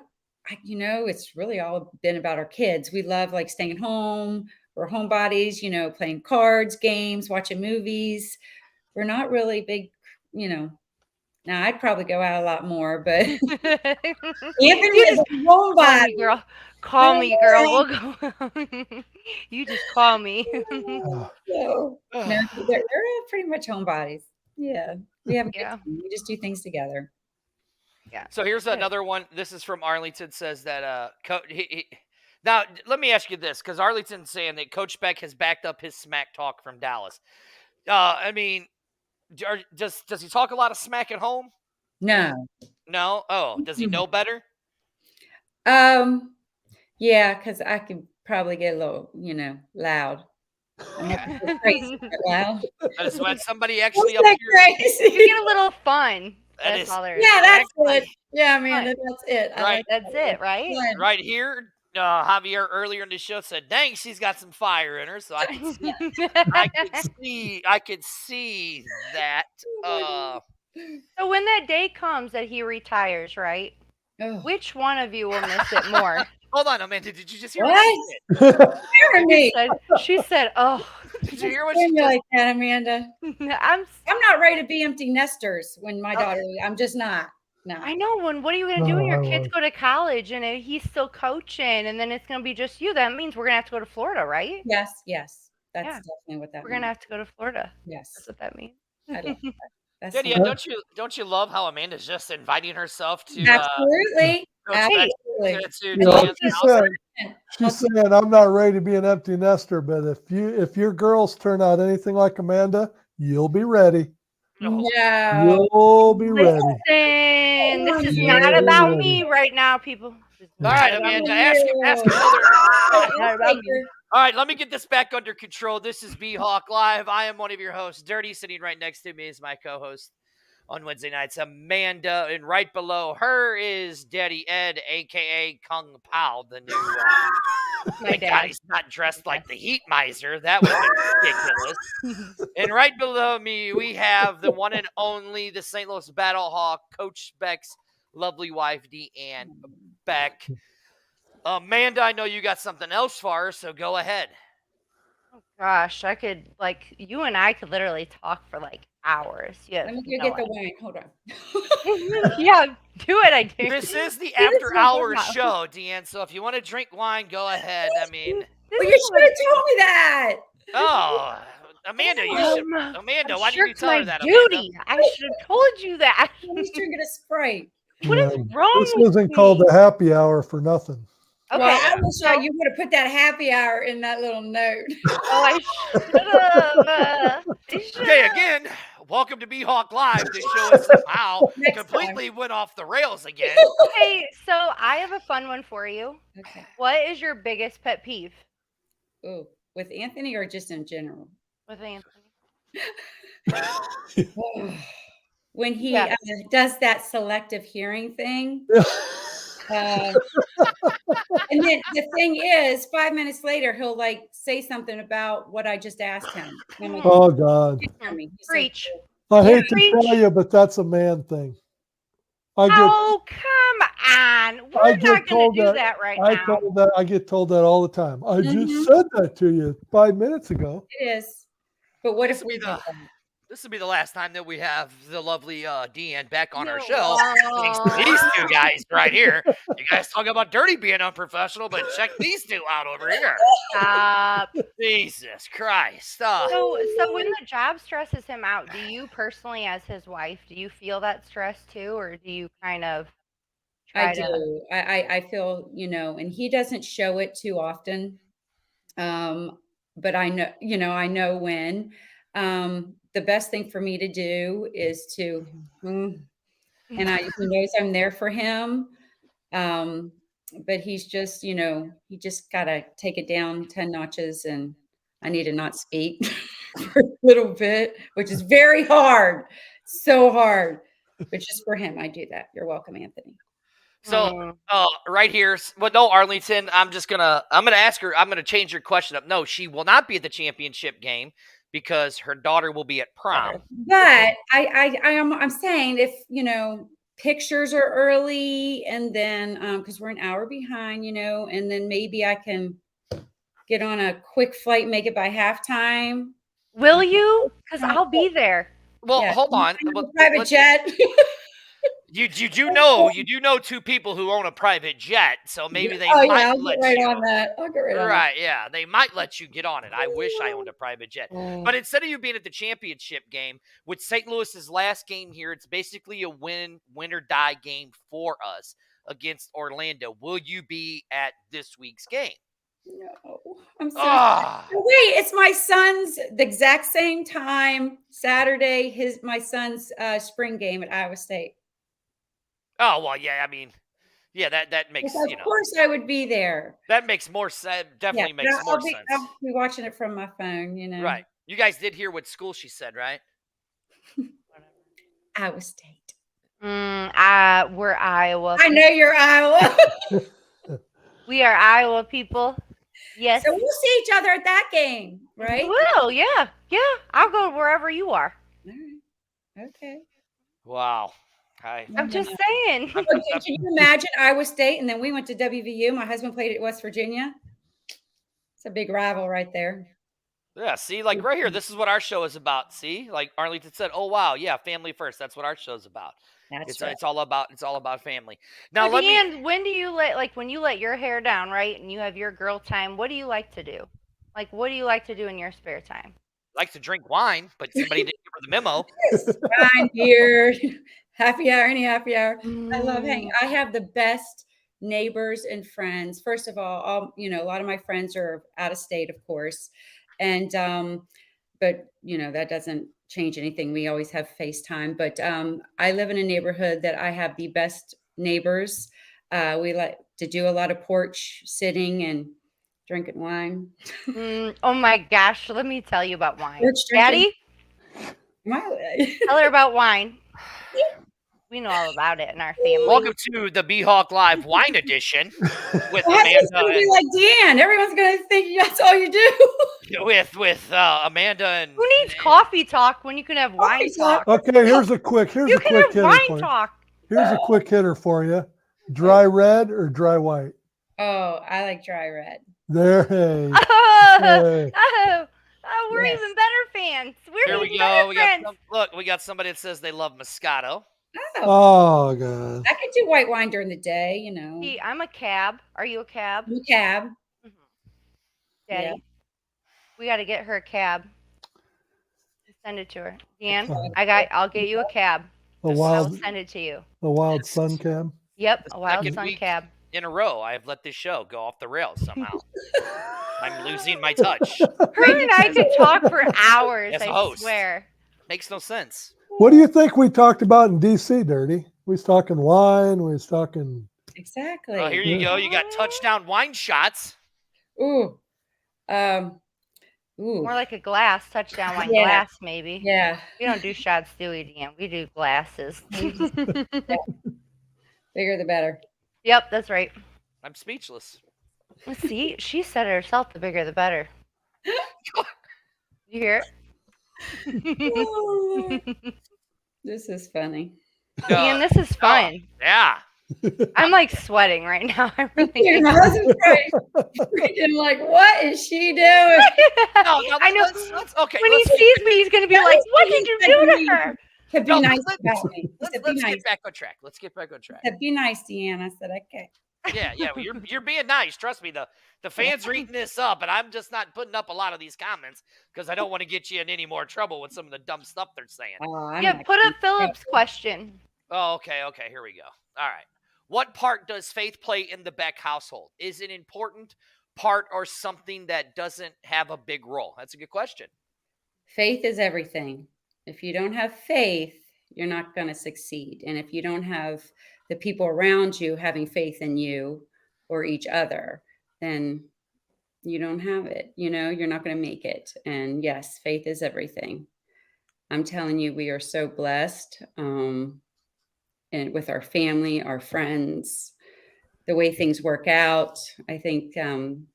you know, it's really all been about our kids. We love like staying home. We're homebodies, you know, playing cards, games, watching movies. We're not really big, you know. Now I'd probably go out a lot more, but Anthony is a Call me, homebody. girl. Call me, girl. We'll go. You just call me. So, no, we're pretty much homebodies. Yeah, we have a good Yeah. time. We just do things together. So here's Good. another one. This is from Arlington. Says that now let me ask you this, because Arlington's saying that Coach Beck has backed up his smack talk from Dallas. I mean, does he talk a lot of smack at home? No. No. Oh, does he know better? Yeah, because I could probably get a little, you know, loud. I'm not so crazy but loud. That is when somebody actually What's up that here. You crazy? get a little fun. That That's is- all there is. Yeah, to it. that's Excellent. it. Yeah, man, Fun. that's it. I Right. like That's it, right? fun. Right here, Javier earlier in the show said, "Dang, she's got some fire in her." So I could see that. So when that day comes that he retires, right? Oh, Which one of you will miss it more? Hold on, Amanda. Did you just hear What? what she said? scaring me. She said, "Oh, Did you hear what she Scaring me just like that, Amanda. I'm not ready to be empty nesters when my daughter. I'm just not. No. I know. What are you gonna do when your No, I kids won't. go to college and he's still coaching, and then it's gonna be just you? That means we're gonna have to go to Florida, right? Yes. That's Yeah. definitely what that We're means. gonna have to go to Florida. Yes. That's what that means. I love that. That's said. Yeah, something- don't you love how Amanda's just inviting herself to Absolutely. Coach Beck Absolutely. to You know, Dan's she house? said, she's saying, I'm not ready to be an empty nester, but if your girls turn out anything like Amanda, you'll be ready. No. No. You'll be ready. Listen, this is Yeah. not about me right now, people. This is All right, not about Amanda, me. ask another. Not about me. All right, let me get this back under control. This is B-Hawk Live. I am one of your hosts. Dirty, sitting right next to me is my co-host on Wednesday nights, Amanda. And right below her is Daddy Ed, a.k.a. Kung Pao, the new My thank God dad. he's not dressed like the Heat Miser. That would be ridiculous. And right below me, we have the one and only, the St. Louis Battlehawk, Coach Beck's lovely wife, Deanne Beck. Amanda, I know you got something else for her, so go ahead. Gosh, I could you and I could literally talk for like hours. Yeah. Let me go get the wine. Hold on. Yeah, do it. I do. This is the This is after what hours we're about. show, Deanne. So if you want to drink wine, go ahead. I mean, This Well, is you should have told me that. oh, Amanda, you should. Amanda, I why didn't you shirked tell her my that? Amanda? duty. I should have told you that. I was drinking a Sprite. What is Yeah. wrong This with isn't called me? a happy hour for nothing. Okay. Well, I wish so- you would have put that happy hour in that little note. Oh, I should have. Okay, again, welcome to B-Hawk Live. This show is somehow Next time. completely went off the rails again. Hey, so I have a fun one for you. Okay. What is your biggest pet peeve Ooh, with Anthony or just in general? with Anthony? When he Yeah. does that selective hearing thing. And then the thing is, 5 minutes later, he'll like say something about what I just asked him. And I'm like, Oh God. "Tell me." He's like, Preach. I hate to Preach. tell you, but that's a man thing. I get Oh, come on. We're get not going told to do that- that right I now. get told that all the time. I Mhm. just said that to you 5 minutes ago. It is. But what This if will we be the- This will be the last time that we have the lovely Deanne back on our No. show. Thanks to these two guys right here. You guys talk about dirty being unprofessional, but check these two out over here. Stop. Jesus Christ. So when the job stresses him out, do you personally, as his wife, do you feel that stress too, or do you kind of try I to? do. I feel, and he doesn't show it too often. But I know, I know when. The best thing for me to do is to, and he knows I'm there for him. But he's just, he just got to take it down 10 notches, and I need to not speak for a little bit, which is very hard. So hard. But just for him, I do that. You're welcome, Anthony. So right here, well, no, Arlington, I'm gonna ask her, I'm gonna change your question up. No, she will not be at the championship game because her daughter will be at prom. But I'm saying if, pictures are early, and then because we're an hour behind, and then maybe I can get on a quick flight, make it by halftime. Will you? Because I'll be there. Well, Yeah. hold on. Private jet. You do know two people who own a private jet, so maybe they Oh, might yeah, I'll let get right you. on that. I'll get right on that. Right, yeah, they might let you get on it. I wish I owned a private jet. But instead of you being at the championship game, with St. Louis's last game here, it's basically a win or die game for us against Orlando. Will you be at this week's game? No, I'm so Ah, Wait, it's my son's the exact same time, Saturday, my son's spring game at Iowa State. oh well, yeah. I mean, yeah, that makes Of course I would be there. that makes more sense. Definitely makes but more sense. I'll be watching it from my phone, Right. You guys did hear what school she said, right? Iowa State. We're Iowa. I know you're Iowa. We are Iowa people. Yes. So we'll see each other at that game, right? We will. Yeah. Yeah. I'll go wherever you are. All right. Okay. Wow. I'm just saying. Can you imagine Iowa State and then we went to WVU? My husband played at West Virginia. It's a big rival right there. Yeah, see, like right here, this is what our show is about. See, like Arlington said, oh wow, yeah, family first. That's what our show's about. That's It's all about family. Now So, let me. Deanne, when do you when you let your hair down, right, and you have your girl time? What do you like to do? Like, what do you like to do in your spare time? Like to drink wine, but somebody didn't give her the memo. Fine here. Happy hour, any happy hour. I love hanging. I have the best neighbors and friends. First of all, a lot of my friends are out of state, of course. And but that doesn't change anything. We always have FaceTime. But I live in a neighborhood that I have the best neighbors. We like to do a lot of porch sitting and drinking wine. Oh my gosh, let me tell you about wine. Porch drinking. Daddy, tell her about wine. We know all about it in our family. Welcome to the B-Hawk Live Wine Edition with It's gonna be Amanda. like Deanne. Everyone's gonna think that's all you do. With Amanda and Who needs coffee talk when you can have wine Coffee talk. talk? Okay, here's a quick You can hitter have for wine you. talk. Here's a quick hitter for you. Dry red or dry white? Oh, I like dry red. There, hey. Oh, Hey. we're Yes. even better fans. We're here even we better go. friends. We got somebody that says they love Moscato. Oh, Oh God. I could do white wine during the day, See, I'm a cab. Are you a cab? I'm a cab. Daddy, Yeah. we got to get her a cab. Send it to her. Deanne, Okay. I'll get you a cab. A This is I'll wild, send it to you. a wild sun cab. Yep, The a wild second sun week cab. in a row, I have let this show go off the rails somehow. I'm losing my touch. Her and I could talk for hours, As a I host. swear. Makes no sense. What do you think we talked about in DC, Dirty? We was talking wine. We was talking. Exactly. Oh, here you go. You got touchdown wine shots. Ooh. More like a glass, touchdown wine Yeah. glass, maybe. Yeah. We don't do shots, do we, Deanne? We do glasses. Bigger the better. Yep, that's right. I'm speechless. Let's see. She said it herself, the bigger the better. You hear it? This is funny. Deanne, this is fun. Yeah. I'm like sweating right now. I really Yeah, my husband's right. I'm like, what is she doing? No, I know. Let's, okay. When he sees me, he's going to be like, what did you do to her? To be No, nice let's- about me. He Let's said, be nice. get back on track. Let's get back on track. He said, be nice, Deanne. I said, okay. Yeah. Well, you're being nice. Trust me. The fans are eating this up, and I'm just not putting up a lot of these comments because I don't want to get you in any more trouble with some of the dumb stuff they're saying. Oh, I'm Yeah, not put up kidding. Philip's question. Oh, okay. Here we go. All right. What part does faith play in the Beck household? Is it an important part or something that doesn't have a big role? That's a good question. Faith is everything. If you don't have faith, you're not going to succeed. And if you don't have the people around you having faith in you or each other, then you don't have it. You know, you're not going to make it. And yes, faith is everything. I'm telling you, we are so blessed. And with our family, our friends, the way things work out, I think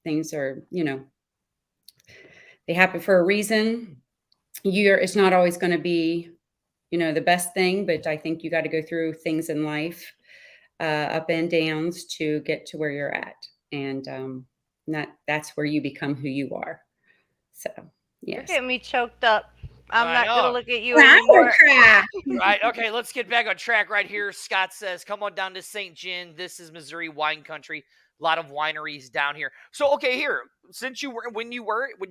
things are, you know, they happen for a reason. It's not always going to be, you know, the best thing, but I think you got to go through things in life, up and downs to get to where you're at. And that's where you become who you are. So, You're yes. getting me choked up. I'm I not going to know. look at you anymore. Right. Okay. Let's get back on track right here. Scott says, come on down to St. John. This is Missouri wine country. A lot of wineries down here. So, okay, here, since when you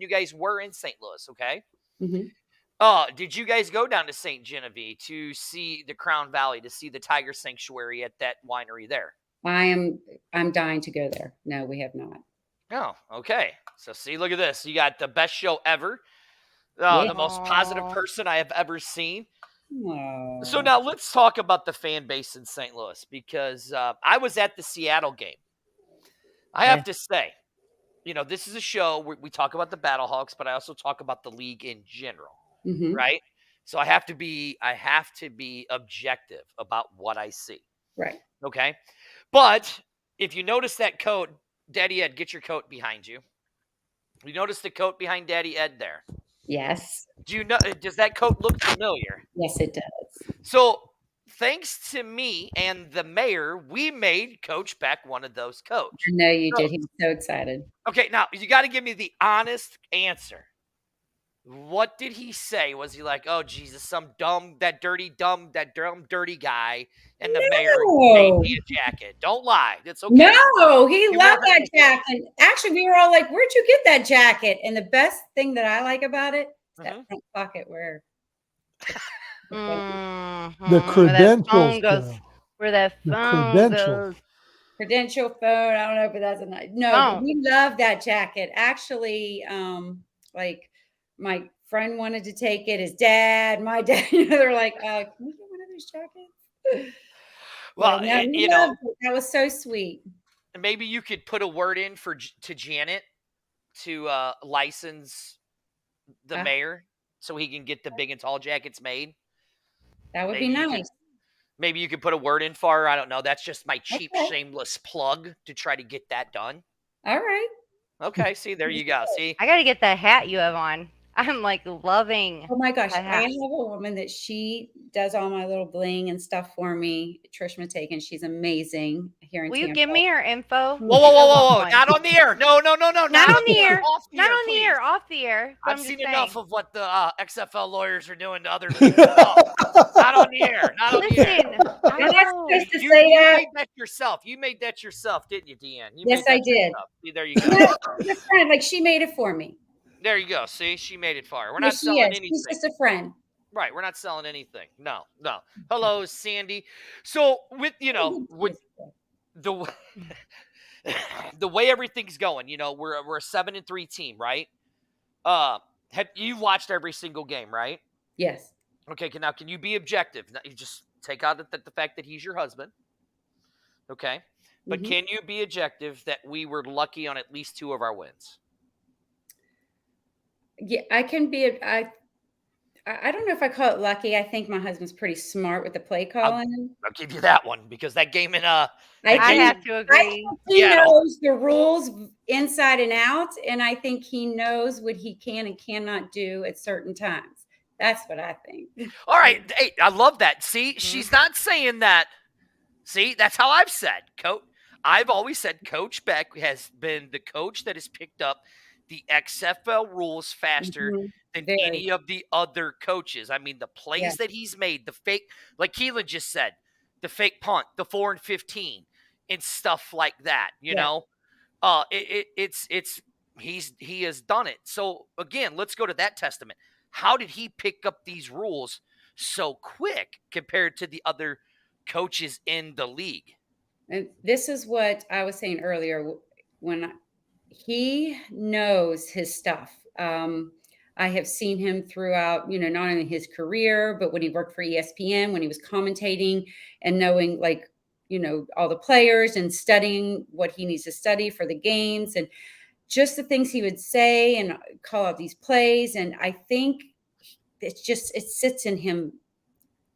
guys were in St. Louis, okay. Mhm. Did you guys go down to St. Genevieve to see the Crown Valley, to see the Tiger Sanctuary at that winery there? I'm dying to go there. No, we have not. Oh, okay. So see, look at this. You got the best show ever. The Yeah. most positive person I have ever seen. Oh. So now let's talk about the fan base in St. Louis, because I was at the Seattle game. I have to say, you know, this is a show where we talk about the Battlehawks, but I also talk about the league in general, Mhm. right? So I have to be objective about what I see. Right. Okay. But if you notice that coat, Daddy Ed, get your coat behind you. You notice the coat behind Daddy Ed there. Yes. Does that coat look familiar? Yes, it does. So thanks to me and the mayor, we made Coach Beck one of those coats. I know you did. He was so excited. Okay, now you got to give me the honest answer. What did he say? Was he like, "Oh Jesus, some dumb dirty guy," and the mayor made me a jacket? Don't lie. It's okay. No, he loved were- that jacket. Actually, we were all like, "Where'd you get that jacket?" And the best thing that I like about it is that front pocket where The credentials. girl. Where that The phone credentials. goes. credential phone. I don't know if that's a nice. No, but we love that jacket. Actually, like my friend wanted to take it. His dad, my dad. You know, they're like, "Can we get one of those jackets?" Well, Yeah, no, we loved it. That was so sweet. maybe you could put a word in to Janet to license the mayor so he can get the big and tall jackets made. That would be Maybe you nice. Maybe you could put a word in for her. I don't know. That's just my cheap, Okay. shameless plug to try to get that done. All right. Okay, see, there you go. See, I got to get that hat you have on. I'm like loving. Oh my gosh, that I hat. have a woman that she does all my little bling and stuff for me. Trish Mataken, she's amazing here in Will you Tampa. give me your info? whoa! Not on the air. No. Not on the air. Off Not on the please. air. Off the air. But I've I'm seen just enough saying. of what the XFL lawyers are doing to other people. No, not on the air. Not on the air. Listen, You're not supposed to You say that. made that yourself. You made that yourself, didn't you, Deanne? You Yes, made I that did. yourself. See, there you go. No, she's a friend. Like she made it for me. There you go. See, she made it far. We're Yeah, not she selling is. anything. She's just a friend. Right. We're not selling anything. No. Hello, Sandy. So with with the the way everything's going, we're a 7-3 team, right? Have you watched every single game, right? Yes. Okay. Can you be objective? Now, you just take out the fact that he's your husband. Okay. But Mhm. can you be objective that we were lucky on at least 2 of our wins? Yeah, I can be. I don't know if I call it lucky. I think my husband's pretty smart with the play calling. I'll give you that one because that game in I I think- have to I agree. think he Yeah. knows the rules inside and out, and I think he knows what he can and cannot do at certain times. That's what I think. All right. Hey, I love that. See, she's not saying that. See, that's how I've said. I've always said Coach Beck has been the coach that has picked up the XFL rules faster Mhm. than Very. any of the other coaches. I mean, the plays Yeah. that he's made, the fake, like Keelan just said, the fake punt, the 4 and 15, and stuff like that. You Yeah. know, he has done it. So again, let's go to that testament. How did he pick up these rules so quick compared to the other coaches in the league? And this is what I was saying earlier when he knows his stuff. I have seen him throughout, not only his career, but when he worked for ESPN, when he was commentating and knowing all the players and studying what he needs to study for the games and just the things he would say and call out these plays. And I think it sits in him.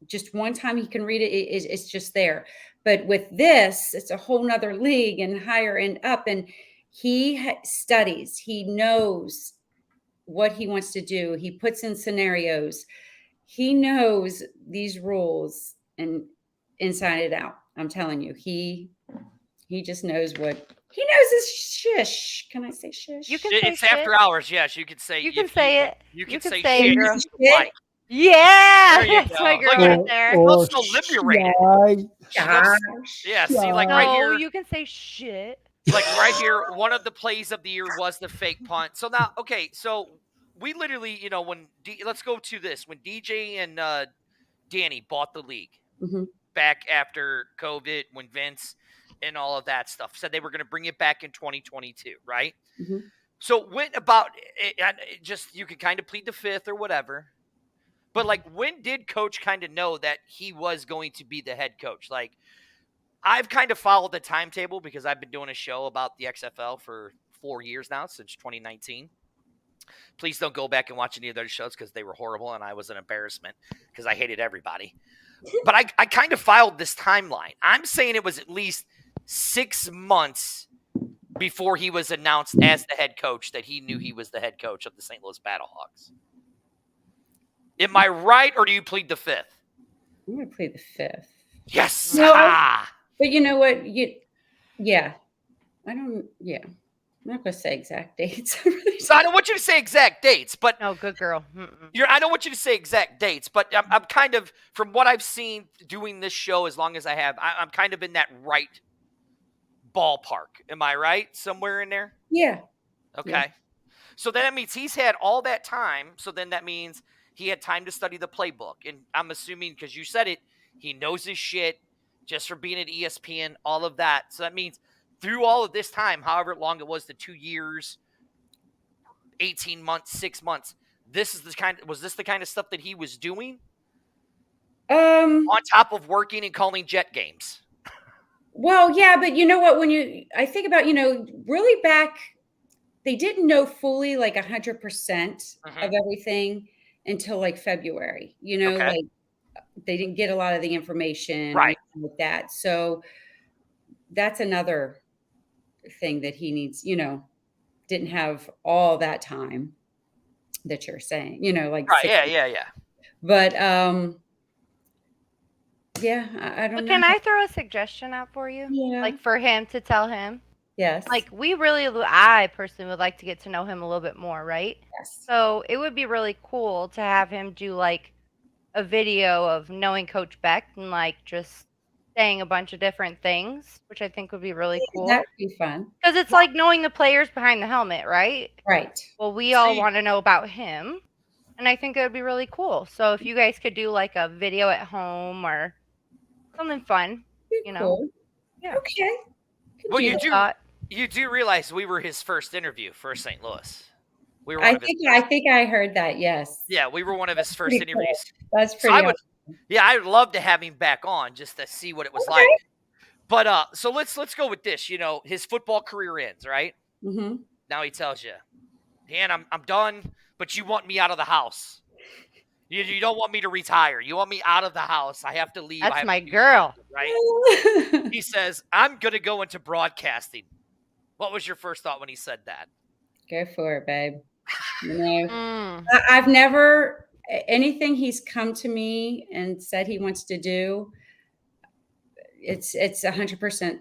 Just one time he can read it, it's just there. But with this, it's a whole nother league and higher and up. And he studies, he knows what he wants to do. He puts in scenarios. He knows these rules and inside and out. I'm telling you, he just knows what he knows is shish. Can I say shish? You can say It's after shit. hours. Yes, you can say. You can say it. You You can can say say it, shit. girl. if you like. Yeah, There you that's go. my girl Look right at- there. Let's go liberated. shy. Yeah, see, like No, right here, you can say shit. like right here, one of the plays of the year was the fake punt. So now, okay, so we literally, let's go to this. When DJ and Danny bought the league Mhm. back after COVID, when Vince and all of that stuff said they were going to bring it back in 2022, right? Mhm. So when about it, just you can kind of plead the fifth or whatever. But like, when did Coach kind of know that he was going to be the head coach? Like, I've kind of followed the timetable because I've been doing a show about the XFL for 4 years now, since 2019. Please don't go back and watch any of those shows because they were horrible and I was an embarrassment because I hated everybody. But I kind of followed this timeline. I'm saying it was at least 6 months before he was announced as the head coach that he knew he was the head coach of the St. Louis Battlehawks. Am I right, or do you plead the fifth? I'm going to play the fifth. Yes. No. Ah. But you know what? I'm not going to say exact dates. So I don't want you to say exact dates, but No, good girl. I don't want you to say exact dates, but I'm kind of, from what I've seen doing this show as long as I have, I'm kind of in that right ballpark. Am I right? Somewhere in there? Yeah. Okay. Yeah. So then that means he's had all that time. So then that means he had time to study the playbook. And I'm assuming, because you said it, he knows his shit just for being at ESPN, all of that. So that means through all of this time, however long it was, the 2 years, 18 months, 6 months, was this the kind of stuff that he was doing on top of working and calling Jet games? Well, yeah, but you know what? I think about, really back, they didn't know fully like 100% of everything until like February, Okay. like they didn't get a lot of the information or Right. anything like that. So that's another thing that he needs, didn't have all that time that you're saying, like, Right. 6 Yeah. but, yeah, I don't But know. can I throw a suggestion out for you? Yeah. Like for him to tell him? Yes. Like I personally would like to get to know him a little bit more, right? yes. So it would be really cool to have him do like a video of knowing Coach Beck and like just saying a bunch of different things, which I think would be really cool. That would be fun. Because it's like knowing the players behind the helmet, right? Right. Well, we all See- want to know about him. And I think it would be really cool. So if you guys could do like a video at home or something fun, you know. Cool. Yeah. Okay. Could Well, do you that. do Thought. you do realize we were his first interview for St. Louis. We were I one of his think I heard that. Yes. yeah, we were one of his first Pretty cool. interviews. That's So pretty I would awesome. yeah, I would love to have him back on just to see what it was Okay. like. But so let's go with this. You know, his football career ends, right? Mhm. Now he tells you, Dan, I'm done, but you want me out of the house. You don't want me to retire. You want me out of the house. I have to leave. I That's have my to do girl. something, right? He says, I'm going to go into broadcasting. What was your first thought when he said that? Go for it, babe. You know, Mm. I've never anything he's come to me and said he wants to do. It's 100%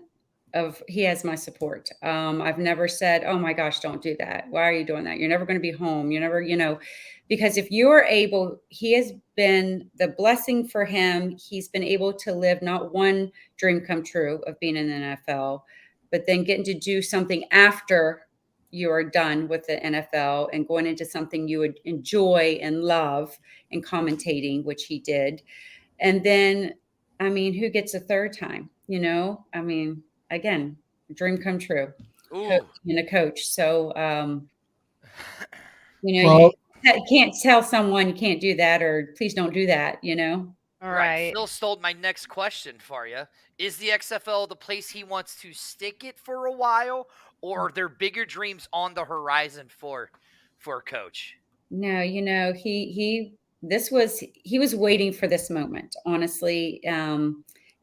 of he has my support. I've never said, "Oh my gosh, don't do that. Why are you doing that? You're never going to be home. You're never, because if you're able, he has been the blessing for him. He's been able to live not one dream come true of being in the NFL, but then getting to do something after you are done with the NFL and going into something you would enjoy and love and commentating, which he did. And then, I mean, who gets a third time? I mean, again, dream come true. Ooh. Being a coach. So, Well- you can't tell someone you can't do that or please don't do that, All Right. right. Phil stole my next question for you. Is the XFL the place he wants to stick it for a while, or are there bigger dreams on the horizon for Coach? No, he was waiting for this moment, honestly.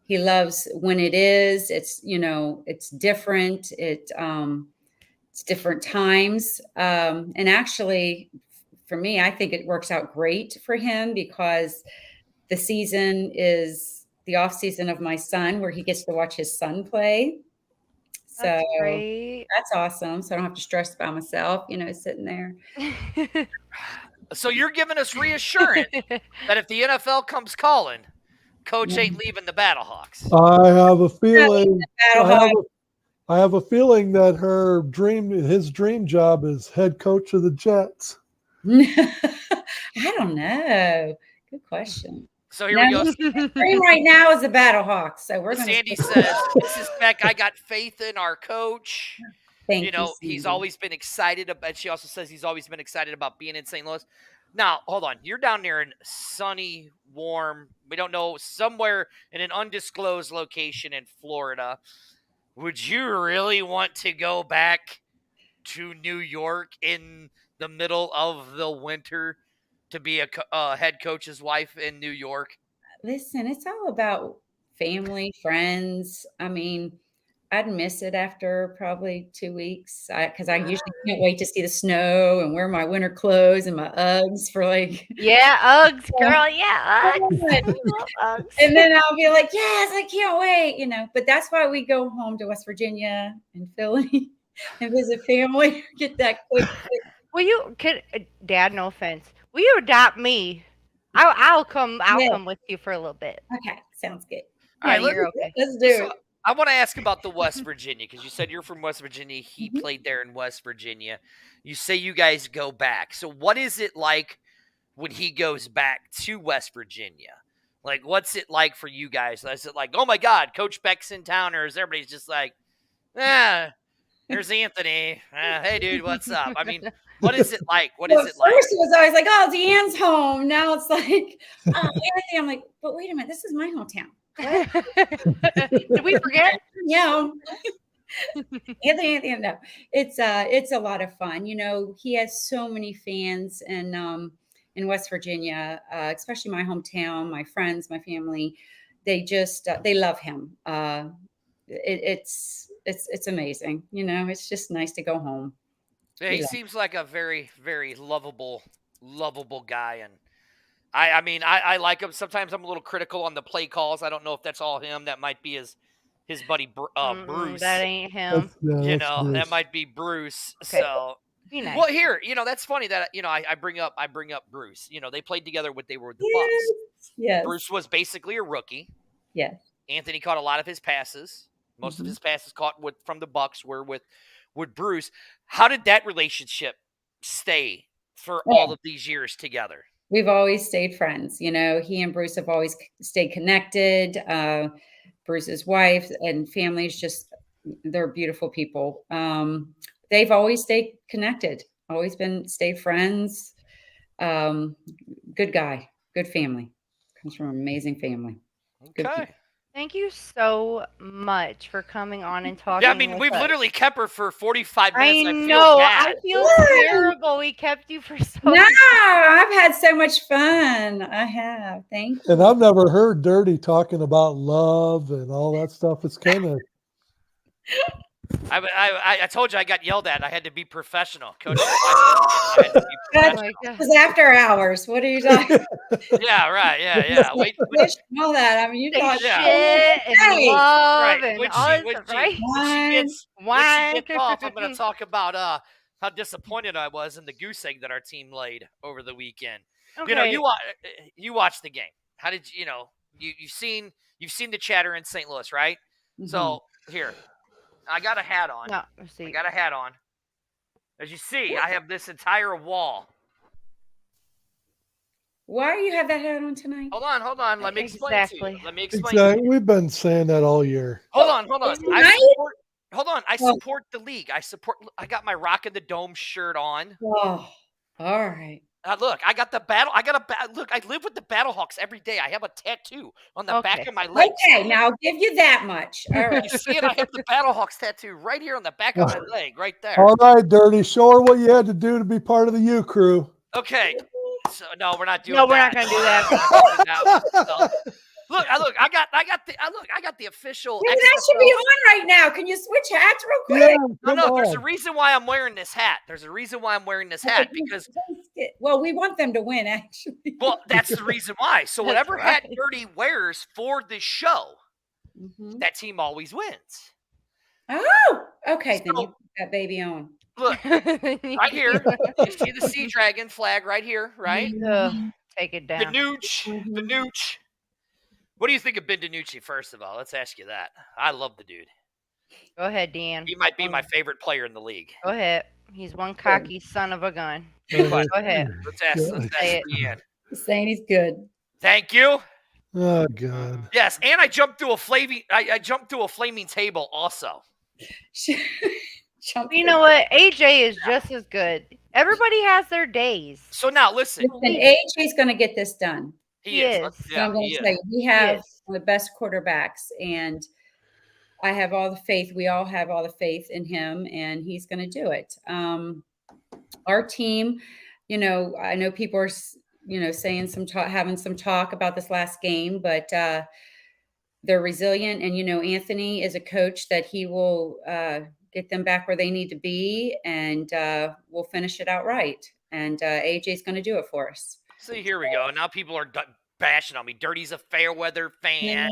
He loves when it is, it's different. It's different times. And actually for me, I think it works out great for him because the season is the off season of my son where he gets to watch his son play. So That's great. that's awesome. So I don't have to stress by myself, sitting there. So you're giving us reassurance that if the NFL comes calling, Coach ain't leaving the Battlehawks. I have a feeling. Battlehawk. I have a feeling that his dream job is head coach of the Jets. I don't know. Good question. So here we go. Dream right now is the Battlehawks. So we're going Sandy says, Mrs. Beck, I got faith in our coach. Thank you. He's Sandy. always been excited about. She also says he's always been excited about being in St. Louis. Now, hold on. You're down there in sunny, warm. We don't know, somewhere in an undisclosed location in Florida. Would you really want to go back to New York in the middle of the winter to be a head coach's wife in New York? Listen, it's all about family, friends. I mean, I'd miss it after probably 2 weeks because I usually can't wait to see the snow and wear my winter clothes and my Uggs for like. Yeah, Uggs, girl. Yeah, Uggs. I love Uggs. And then I'll be like, yes, I can't wait, But that's why we go home to West Virginia and Philly and visit family. Get that quick. Will you, Dad? No offense. Will you adopt me? I'll come. I'll Yeah. come with you for a little bit. Okay, sounds good. All right, you're okay. Let's do So, it. I want to ask about the West Virginia because you said you're from West Virginia. He Mhm. played there in West Virginia. You say you guys go back. So what is it like when he goes back to West Virginia? Like, what's it like for you guys? Is it like, oh my God, Coach Beck's in town, or is everybody's just like, there's Anthony. Hey, dude, what's up? I mean, what is it like? What is Well, it like? First it was always like, oh, Deanne's home. Now it's like, oh, Anthony. I'm like, but wait a minute, this is my hometown. Did we forget? Yeah. Anthony, no. It's a lot of fun. He has so many fans in West Virginia, especially my hometown, my friends, my family. They just they love him. It's amazing. It's just nice to go home. Yeah, he Yeah. seems like a very, very lovable guy, and I mean, I like him. Sometimes I'm a little critical on the play calls. I don't know if that's all him. That might be his buddy Bruce. That ain't him. That Bruce. might be Bruce. Okay. So, Be nice. well, here, that's funny that I bring up Bruce. They played together when they were with the Bucks. Yes. Bruce was basically a rookie. Yes. Anthony caught a lot of his passes. Most of his passes caught from the Bucks were with Bruce. How did that relationship stay for Yeah. all of these years together. We've always stayed friends. You know, he and Bruce have always stayed connected. Bruce's wife and family is just, they're beautiful people. They've always stayed connected, stayed friends. Good guy, good family. Comes from an amazing family. Good Okay. people. Thank you so much for coming on and talking. Yeah, I mean, with we've us. literally kept her for 45 I minutes. I feel know. bad. I feel terrible. We kept you for so No, long. I've had so much fun. I have. Thank you. And I've never heard Dirty talking about love and all that stuff. It's kind of I told you I got yelled at. I had to be professional, Coach. I had to be Oh That's- my It God. was after hours. What are you talking? Yeah, right. Yeah. Wait, Wish and all that. I mean, you Say thought shit and Hey. love right. and When all she, this when stuff, she, right? when she Wine. gets off, I'm going to talk about how disappointed I was in the goose egg that our team laid over the weekend. You know, Okay. you watched the game. How did you know? You've seen the chatter in St. Louis, right? Mhm. So here, I got a hat on. No, let's I see. got a hat on. As you see, I have this entire wall. Why do you have that hat on tonight? Hold on. Let me explain to Exactly. you. Let me explain to exactly. you. We've been saying that all year. Hold on. Tonight? I Oh. support the league. I got my Rock in the Dome shirt on. Oh, all right. Look, I got the battle. Look, I live with the Battlehawks every day. I have a tattoo on the back Okay. of my leg. Okay, now I'll give you that much. All right. You see it? I have the Battlehawks tattoo right here on the back of my leg, right there. All right, Dirty. Show her what you had to do to be part of the U crew. Okay. So no, we're not doing No, we're that. not gonna do that. We're not doing that. So, look, I got the official. Dude, that should be on right now. Can you switch hats real quick? No, there's a reason why I'm wearing this hat. There's a reason why I'm wearing this hat because, Well, we want them to win, actually. well, that's the reason why. So That's whatever hat right. Dirty wears for the show, Mhm. that team always wins. Oh, okay. Then So- you put that baby on. Look, right here, you see the Sea Dragon flag right here, right? Ugh, take it The down. Nooch. What do you think of Ben DiNucci, first of all? Let's ask you that. I love the dude. Go ahead, Dan. He might be my favorite player in the league. Go ahead. He's one cocky son of a gun. But Go ahead. let's ask Say it. Deanne. He's saying he's good. Thank you. Oh, God. Yes, and I jumped through a flaming table also. Jump You know what? AJ is just as good. Everybody has their days. So now listen. Listen, AJ's going to get this done. He is. Let's- So I'm going he to is. say we have Yes. one of the best quarterbacks, and I have all the faith. We all have all the faith in him, and he's going to do it. Our team, you know, I know people are, saying having some talk about this last game, but they're resilient. And, Anthony is a coach that he will get them back where they need to be, and we'll finish it out right. And AJ's going to do it for us. See, here we go. Now people are bashing on me. Dirty's a fair weather fan. Yeah.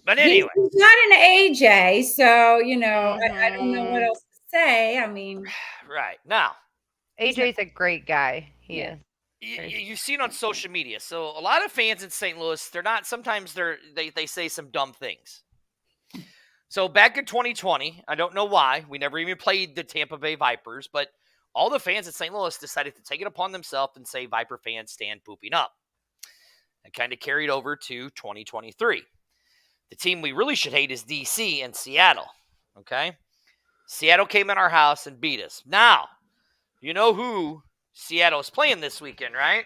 But anyway, He's not an AJ, so I don't know what Mhm. else to say. I mean, right. Now, AJ's a great guy. He Yeah. is. you've seen on social media. So a lot of fans in St. Louis, sometimes they say some dumb things. So back in 2020, I don't know why, we never even played the Tampa Bay Vipers, but all the fans in St. Louis decided to take it upon themselves and say Viper fans stand pooping up. It kind of carried over to 2023. The team we really should hate is DC and Seattle. Okay? Seattle came in our house and beat us. Now, you know who Seattle's playing this weekend, right?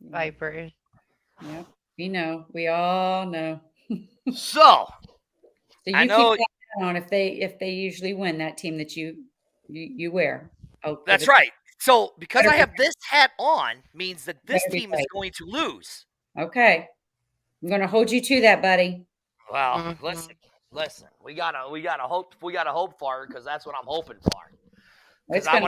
Vipers. yeah, we all know. So, So I you know- keep that on if they usually win, that team that you wear. Oh, that's right. So, because I Better have this hat on, means that this Better be team is right. going to lose. Okay, I'm going to hold you to that, buddy. Well, Mhm. listen. We gotta hope for it because that's what I'm hoping for. Because It's I gonna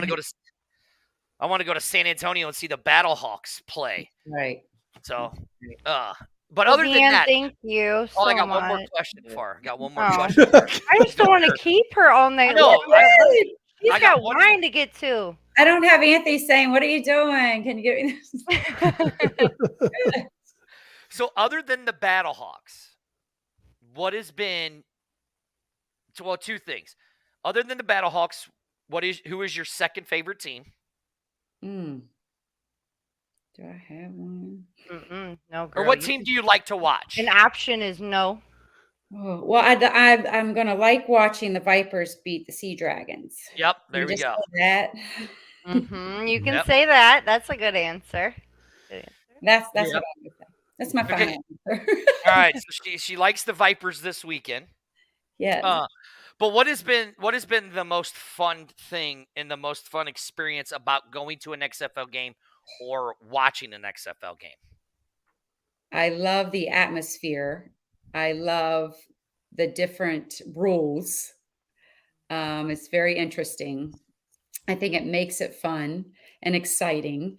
want to go to San Antonio and see the Battlehawks play. right. So, Right. but Well, other than Dan, that, thank you so I got one more much. question for her. Got one more Oh. question. For her. I just don't want to keep her all night. I know. long. She's I got got one wine to get to. I don't have Anthony saying, "What are you doing? Can you get me this?" So, other than the Battlehawks, what has been? Well, two things. Other than the Battlehawks, who is your second favorite team? Mm. Do I have one? No, Or girl, what team do you like to watch? An option is no. Or what Girl. team do you like to watch? An option is no. Oh, well, I'm gonna like watching the Vipers beat the Sea Dragons. Yep, there You we just go. say that. You can Yep. say that. That's a good answer. Good answer. That's Yep. what I would say. That's my Okay. final answer. All right, so she likes the Vipers this weekend. Yeah. But what has been the most fun thing and the most fun experience about going to an XFL game or watching an XFL game? I love the atmosphere. I love the different rules. It's very interesting. I think it makes it fun and exciting.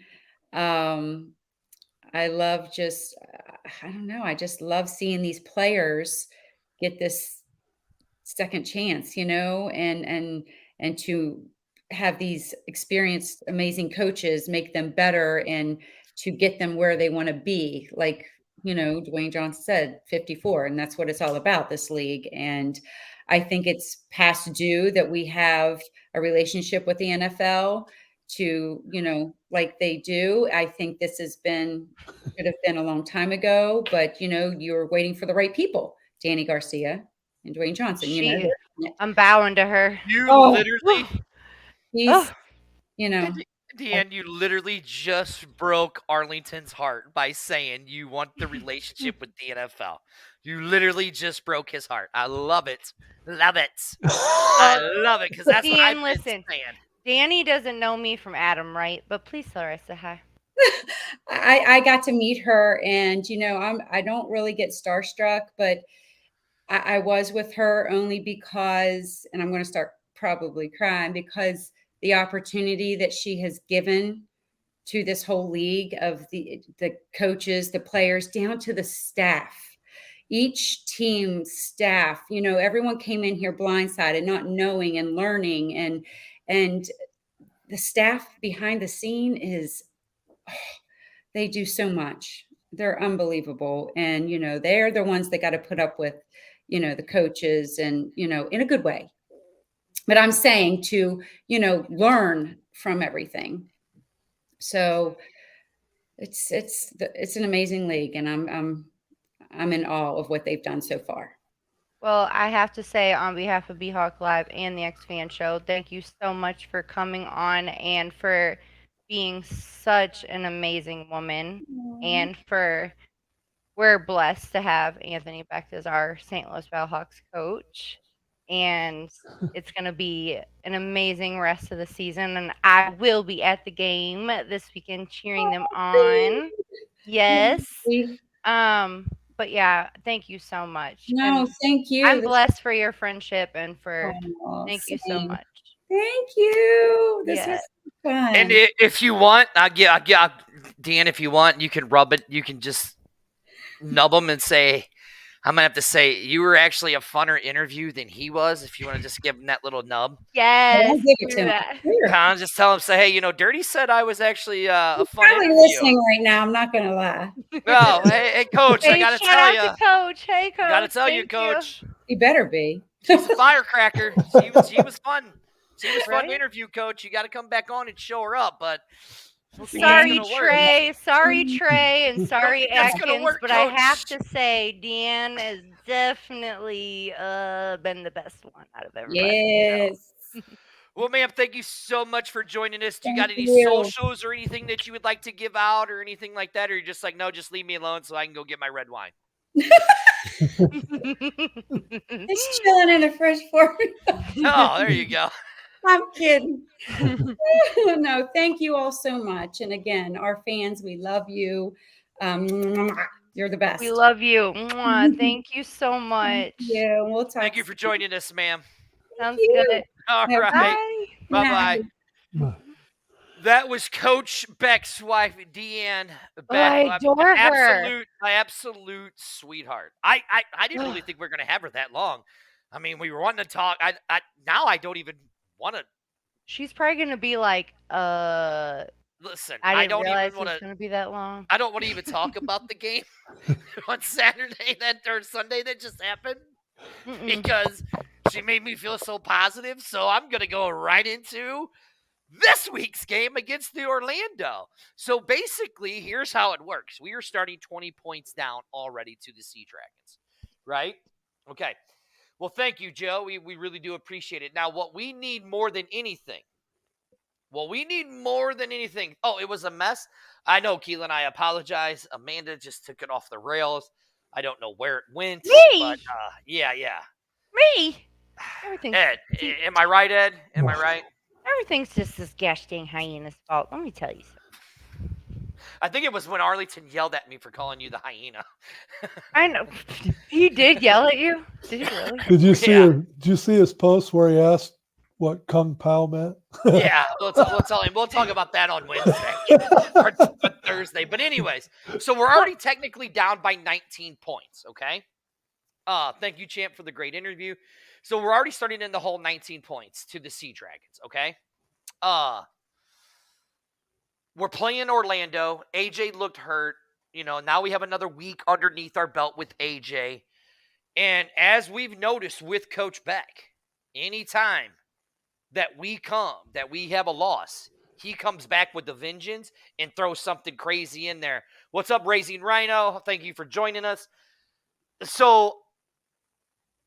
I love just, I don't know, I just love seeing these players get this second chance, and to have these experienced, amazing coaches make them better and to get them where they want to be. Like, Dwayne Johnson said, 54, and that's what it's all about, this league. And I think it's past due that we have a relationship with the NFL to, like they do. I think this could have been a long time ago, but you're waiting for the right people, Danny Garcia and Dwayne Johnson. I'm bowing to her. You Oh. literally, He's, Deanne, you literally just broke Arlington's heart by saying you want the relationship with the NFL. You literally just broke his heart. I love it. Love it. I love it because that's what I've Deanne, been listen. saying. Danny doesn't know me from Adam, right? But please tell her I said hi. I got to meet her, and I don't really get starstruck, but I was with her only because, and I'm going to start probably crying, because the opportunity that she has given to this whole league of the coaches, the players, down to the staff. Each team staff, everyone came in here blindsided, not knowing and learning, and the staff behind the scene is, they do so much. They're unbelievable. And, they're the ones that got to put up with, the coaches and, in a good way. But I'm saying to, learn from everything. So it's an amazing league, and I'm in awe of what they've done so far. Well, I have to say, on behalf of B-Hawk Live and the X-Fan Show, thank you so much for coming on and for being such an amazing woman. And we're blessed to have Anthony Beck as our St. Louis Battlehawks coach. And it's going to be an amazing rest of the season. And I will be at the game this weekend cheering them on. Yes. But yeah, thank you so much. No, And thank you. I'm blessed for your friendship and for thank you so same. much. Thank you. This Yeah. was fun. And if you want, Dan, if you want, you can rub it. You can just nub them and say, I'm going to have to say, you were actually a funner interview than he was, if you want to just give him that little nub. Yes. I'll give it do to him. that. Sure. Just tell him, say, hey, Dirty said I was actually a He's fun probably interview. listening right now. I'm not going to lie. No, hey, Coach, I Hey, got to shout tell out you. to Coach. Hey, Coach. Got to tell you, Thank Coach. He better be. She's a firecracker. She was fun. She was fun Right? to interview, Coach. You got to come back on and show her up, but Sorry, That's gonna work. Trey. Sorry, Trey, and sorry, That's gonna Atkins. work, But I Coach. have to say, Dan has definitely been the best one out of everybody. Yes. Well, ma'am, thank you so much for joining us. Do you got Thank any you. socials or anything that you would like to give out or anything like that? Or you're just like, no, just leave me alone so I can go get my red wine? He's chilling in the fresh form. Oh, there you go. I'm kidding. No, thank you all so much. And again, our fans, we love you. You're the best. We love you. Mwah. Thank you so much. Yeah, we'll talk. Thank you for joining us, ma'am. Sounds you. good. All Yeah, right. Bye. Bye-bye. Bye. That was Coach Beck's wife, Deanne Beck. I adore her. My absolute sweetheart. I didn't really think we were going to have her that long. I mean, we were wanting to talk. Now I don't even want to. She's probably gonna be like, Listen, I didn't don't realize even want it was to. gonna be that long. I don't want to even talk about the game on Saturday or Sunday that just happened Mm-mm. because she made me feel so positive. So I'm going to go right into this week's game against the Orlando. So basically, here's how it works. We are starting 20 points down already to the Sea Dragons, right? Okay. Well, thank you, Joe. We really do appreciate it. Now, what we need more than anything, oh, it was a mess. I know, Keelan, I apologize. Amanda just took it off the rails. I don't know where it went. Me? But, yeah. Me? Everything's, Ed, am I right, Ed? Am I right? everything's just this gosh dang hyena's fault. Let me tell you something. I think it was when Arlington yelled at me for calling you the hyena. I know. He did yell at you? Did he really? Did you see Yeah. did you see his post where he asked what Kung Pao meant? Yeah, we'll tell him. We'll talk about that on Wednesday or Thursday. But anyways, so we're already technically down by 19 points, okay? Thank you, Champ, for the great interview. So we're already starting in the whole 19 points to the Sea Dragons, okay? We're playing Orlando. AJ looked hurt. Now we have another week underneath our belt with AJ. And as we've noticed with Coach Beck, anytime that we have a loss, he comes back with a vengeance and throws something crazy in there. What's up, Raising Rhino? Thank you for joining us. So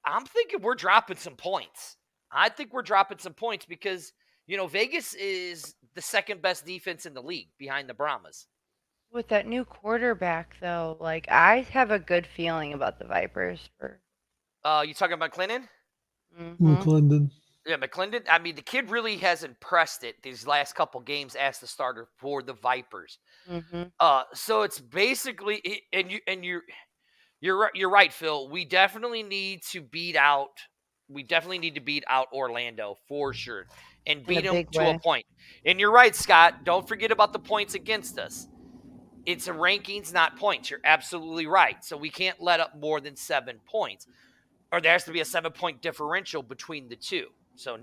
I'm thinking we're dropping some points. I think we're dropping some points because, Vegas is the second best defense in the league behind the Brahmas. With that new quarterback, though, I have a good feeling about the Vipers. You talking about Clinton? Mhm. McClendon. Yeah, McClendon. I mean, the kid really has impressed it these last couple games as the starter for the Vipers. Mhm. So it's basically, you're right, Phil. We definitely need to beat out Orlando for sure and beat them big to way. a point. And you're right, Scott. Don't forget about the points against us. It's a rankings, not points. You're absolutely right. So we can't let up more than 7 points, or there has to be a 7-point differential between the two. So,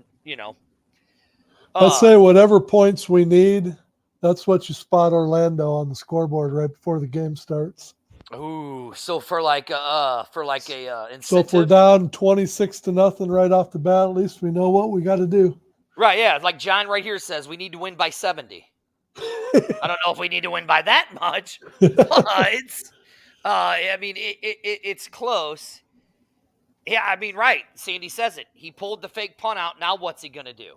I'd say whatever points we need, that's what you spot Orlando on the scoreboard right before the game starts. Ooh, so for like a incentive. So if we're down 26-0 right off the bat, at least we know what we got to do. Right, yeah, like John right here says, we need to win by 70. I don't know if we need to win by that much, but I mean, it's close. Yeah, I mean, right. Sandy says it. He pulled the fake punt out. Now what's he going to do?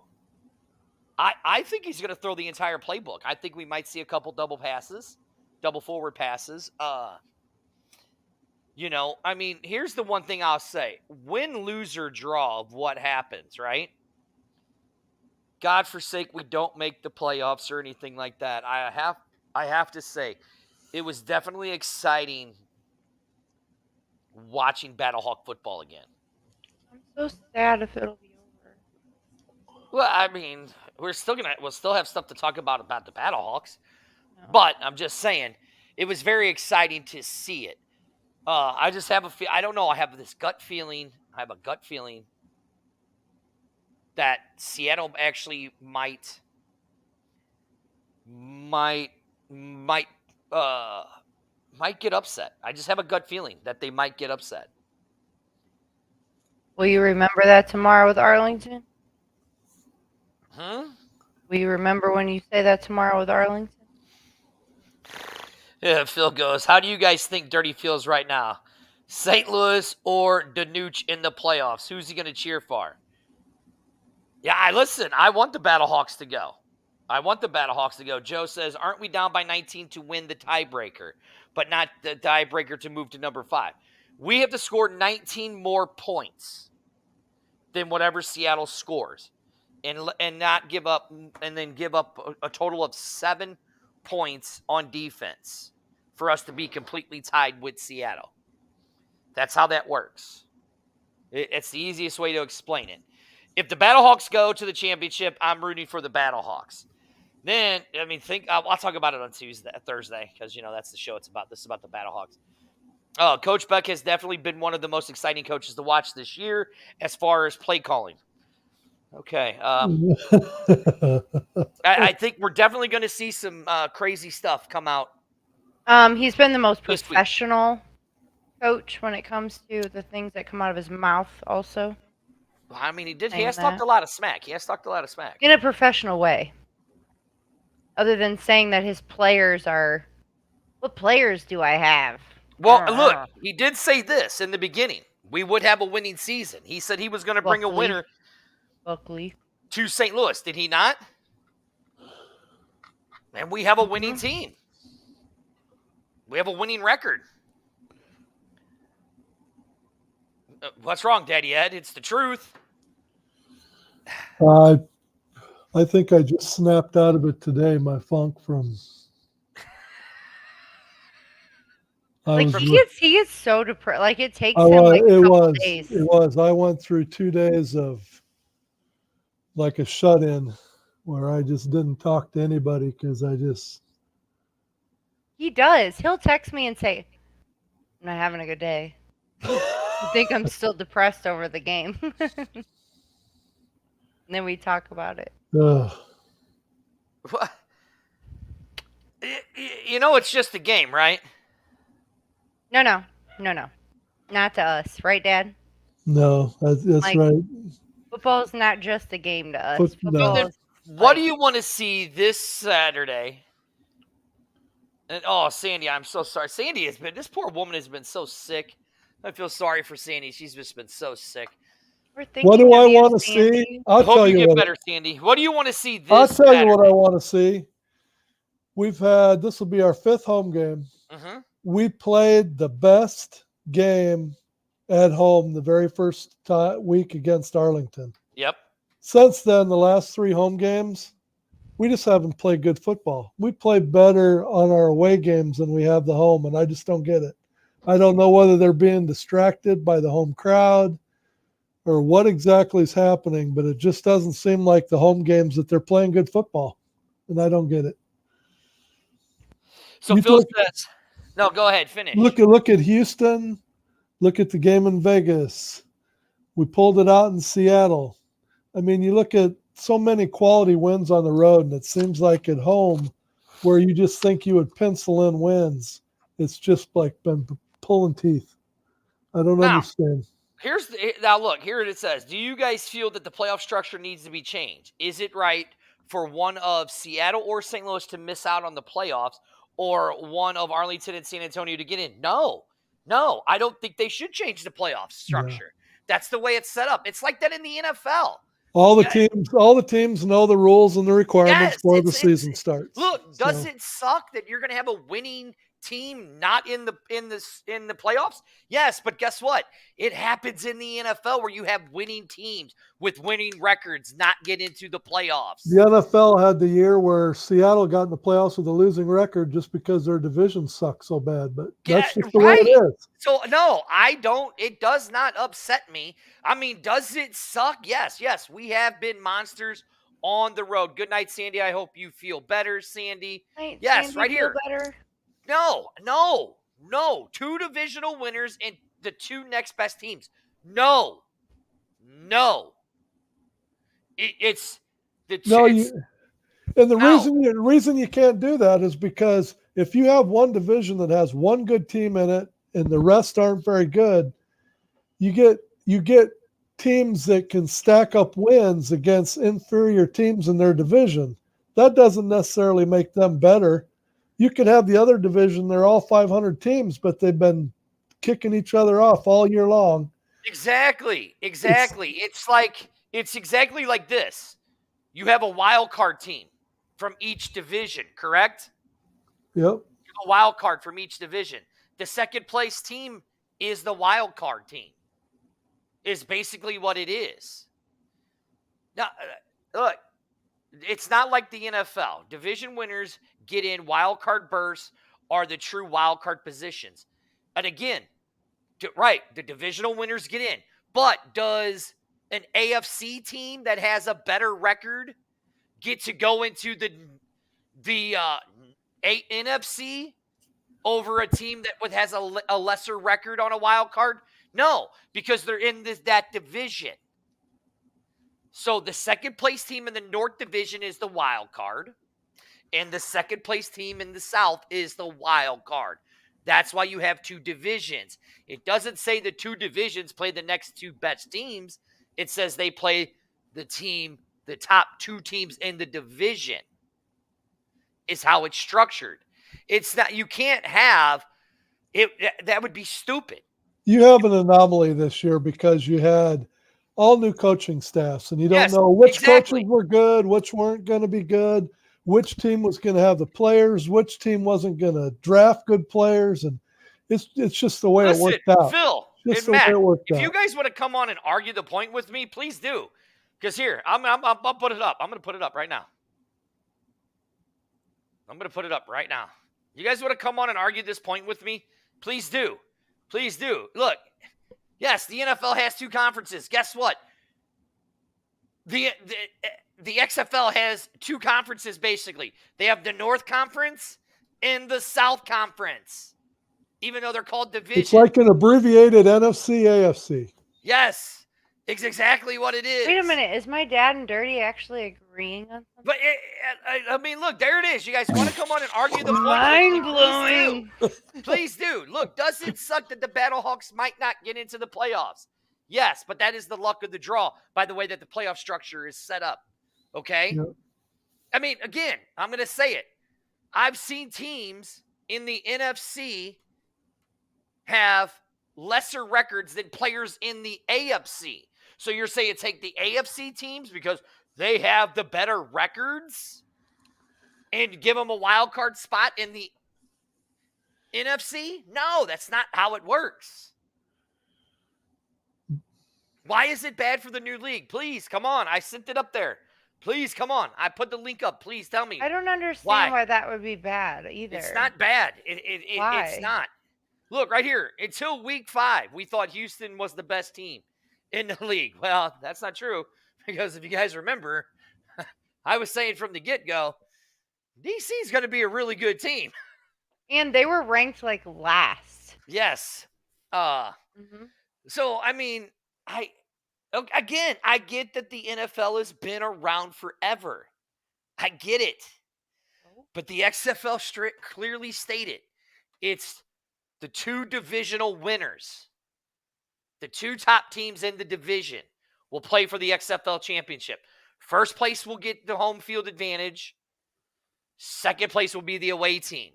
I think he's going to throw the entire playbook. I think we might see a couple double forward passes. I mean, here's the one thing I'll say. Win, lose, or draw of what happens, right? God forsake we don't make the playoffs or anything like that. I have to say, it was definitely exciting watching Battlehawk football again. I'm so sad if it'll be over. Well, I mean, we'll still have stuff to talk about the Battlehawks. No. But I'm just saying, it was very exciting to see it. I just have I don't know. I have this gut feeling. I have a gut feeling that Seattle actually might get upset. I just have a gut feeling that they might get upset. Will you remember that tomorrow with Arlington? Will you remember when you say that tomorrow with Arlington? Yeah, Phil goes, how do you guys think Dirty feels right now? St. Louis or Danuch in the playoffs? Who's he going to cheer for? Yeah, I want the Battlehawks to go. Joe says, aren't we down by 19 to win the tiebreaker, but not the tiebreaker to move to number 5? We have to score 19 more points than whatever Seattle scores and not give up, and then give up a total of 7 points on defense for us to be completely tied with Seattle. That's how that works. It's the easiest way to explain it. If the Battlehawks go to the championship, I'm rooting for the Battlehawks. Then, I mean, I'll talk about it on Thursday, because, that's the show it's about. This is about the Battlehawks. Coach Beck has definitely been one of the most exciting coaches to watch this year as far as play calling. Okay. I think we're definitely going to see some crazy stuff come out. He's been the most professional coach when it comes to the things that come out of his mouth also. I mean, he has talked a lot of smack. In a professional way. other than saying that his players are. What players do I have? Well, look, he did say this in the beginning. We would have a winning season. He said he was going to bring a Buckley. winner Buckley. to St. Louis. Did he not? And we have a winning team. We have a winning record. What's wrong, Daddy Ed? It's the truth. I think I just snapped out of it today. My funk from. Like he gets so depressed. Like it takes him like a couple days. It was. I went through 2 days of like a shut-in where I just didn't talk to anybody because I just. He does. He'll text me and say, "I'm not having a good day." I think I'm still depressed over the game. And then we talk about it. You know, it's just a game, right? No. Not to us, right, Dad? No, that's Like, right. Football's not just a game to us. No. Football is What do you want to see this Saturday? And, oh, Sandy, I'm so sorry. Sandy has been, this poor woman has been so sick. I feel sorry for Sandy. She's just been so sick. What do I want to see? I'll Hope tell you you get what. better, Sandy. What do you want to see this I'll tell Saturday? you what I want to see. This will be our 5th home game. Mhm. We played the best game at home the very first week against Arlington. Yep. Since then, the last 3 home games, we just haven't played good football. We play better on our away games than we have the home, and I just don't get it. I don't know whether they're being distracted by the home crowd or what exactly is happening, but it just doesn't seem like the home games that they're playing good football, and I don't get it. So Phil says, no, go ahead, finish. Look at Houston. Look at the game in Vegas. We pulled it out in Seattle. I mean, you look at so many quality wins on the road, and it seems like at home, where you just think you would pencil in wins, it's just like been pulling teeth. I don't understand. Now look, here it says, do you guys feel that the playoff structure needs to be changed? Is it right for one of Seattle or St. Louis to miss out on the playoffs or one of Arlington and San Antonio to get in? No, I don't think they should change the playoff structure. That's the way it's set up. It's like that in the NFL. All the teams know the rules and the requirements before the season starts. Look, does it suck that you're going to have a winning team not in the playoffs? Yes, but guess what? It happens in the NFL where you have winning teams with winning records not get into the playoffs. The NFL had the year where Seattle got in the playoffs with a losing record just because their division sucked so bad, but that's just the way it is. So no, I don't. It does not upset me. I mean, does it suck? Yes. We have been monsters on the road. Good night, Sandy. I hope you feel better, Sandy. Yes, Sandy, right here. Better? No. 2 divisional winners and the 2 next best teams. No. It's the two. The reason you can't do that is because if you have one division that has one good team in it and the rest aren't very good, you get teams that can stack up wins against inferior teams in their division. That doesn't necessarily make them better. You could have the other division, they're all 500 teams, but they've been kicking each other off all year long. Exactly. It's exactly like this. You have a wild card team from each division, correct? Yep. You have a wild card from each division. The second place team is the wild card team. Is basically what it is. Now, look, it's not like the NFL. Division winners get in. Wild card berths are the true wild card positions. And again, the divisional winners get in. But does an AFC team that has a better record get to go into the NFC over a team that has a lesser record on a wild card? No, because they're in that division. So the second place team in the North Division is the wild card, and the second place team in the South is the wild card. That's why you have 2 divisions. It doesn't say the 2 divisions play the next 2 best teams. It says they play the top 2 teams in the division. is how it's structured. It's not, you can't have it. That would be stupid. You have an anomaly this year because you had all new coaching staffs, and you don't Yes, know which exactly. coaches were good, which weren't going to be good, which team was going to have the players, which team wasn't going to draft good players, and it's just the way it Listen, worked out. Phil Just and the way Matt, it worked if you out. guys want to come on and argue the point with me, please do. Because here, I'll put it up. I'm going to put it up right now. I'm going to put it up right now. You guys want to come on and argue this point with me? Please do. Please do. Look, yes, the NFL has 2 conferences. Guess what? The XFL has 2 conferences, basically. They have the North Conference and the South Conference, even though they're called divisions. It's like an abbreviated NFC, AFC. Yes, it's exactly what it is. Wait a minute. Is my dad and Dirty actually agreeing on something? But I mean, look, there it is. You guys want to come on and argue the point? Mind Please blowing. do. Please do. Look, does it suck that the Battlehawks might not get into the playoffs? Yes, but that is the luck of the draw by the way that the playoff structure is set up. Okay? Yep. I mean, again, I'm going to say it. I've seen teams in the NFC have lesser records than players in the AFC. So you're saying take the AFC teams because they have the better records and give them a wild card spot in the NFC? No, that's not how it works. Why is it bad for the new league? Please, come on. I sent it up there. Please, come on. I put the link up. Please tell me. I don't understand Why? why that would be bad either. It's not bad. It's Why? not. Look, right here. Until week 5, we thought Houston was the best team in the league. Well, that's not true because if you guys remember, I was saying from the get-go, DC is going to be a really good team. And they were ranked like last. Yes. Mm-hmm. So, I mean, I get that the NFL has been around forever. I get it. But the XFL clearly stated it's the 2 divisional winners. The 2 top teams in the division will play for the XFL championship. First place will get the home field advantage. Second place will be the away team.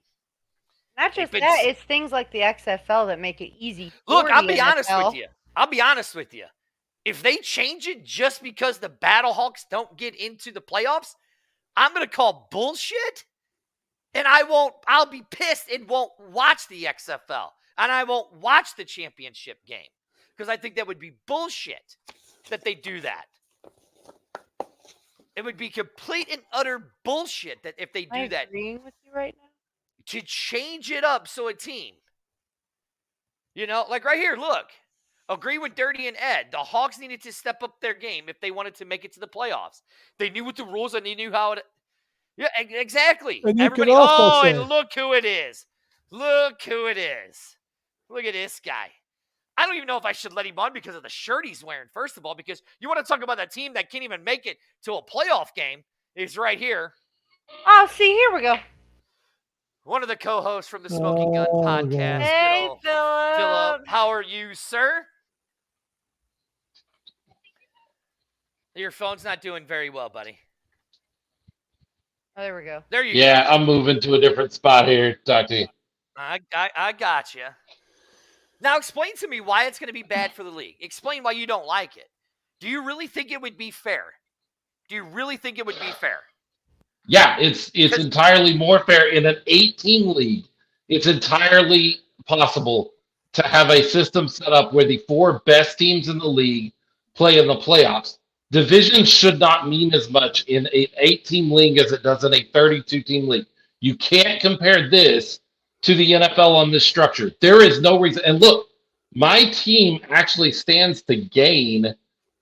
Not just If that, it's- it's things like the XFL that make it easy. Look, for I'll the be honest NFL. with you. I'll be honest with you. If they change it just because the Battlehawks don't get into the playoffs, I'm going to call bullshit. And I'll be pissed and won't watch the XFL. And I won't watch the championship game. Because I think that would be bullshit that they do that. It would be complete and utter bullshit that if they Am I do that. agreeing with you right now? To change it up so a team, like right here, look, agree with Dirty and Ed. The Hawks needed to step up their game if they wanted to make it to the playoffs. They knew what the rules and they knew how it. Yeah, exactly. And you Everybody, can also say- and look who it is. Look who it is. Look at this guy. I don't even know if I should let him on because of the shirt he's wearing, first of all, because you want to talk about that team that can't even make it to a playoff game. He's right here. Oh, see, here we go. One of the co-hosts from the Smoking Gun Oh, podcast. God. Hey, Good old Philip. Philip, how are you, sir? Your phone's not doing very well, buddy. Oh, there we go. There you go. Yeah, I'm moving to a different spot here. Talk to you. I got you. Now explain to me why it's going to be bad for the league. Explain why you don't like it. Do you really think it would be fair? Do you really think it would be fair? Yeah, it's entirely more fair in an 8-team league. It's entirely possible to have a system set up where the 4 best teams in the league play in the playoffs. Divisions should not mean as much in an 8-team league as it does in a 32-team league. You can't compare this to the NFL on this structure. There is no reason. And look, my team actually stands to gain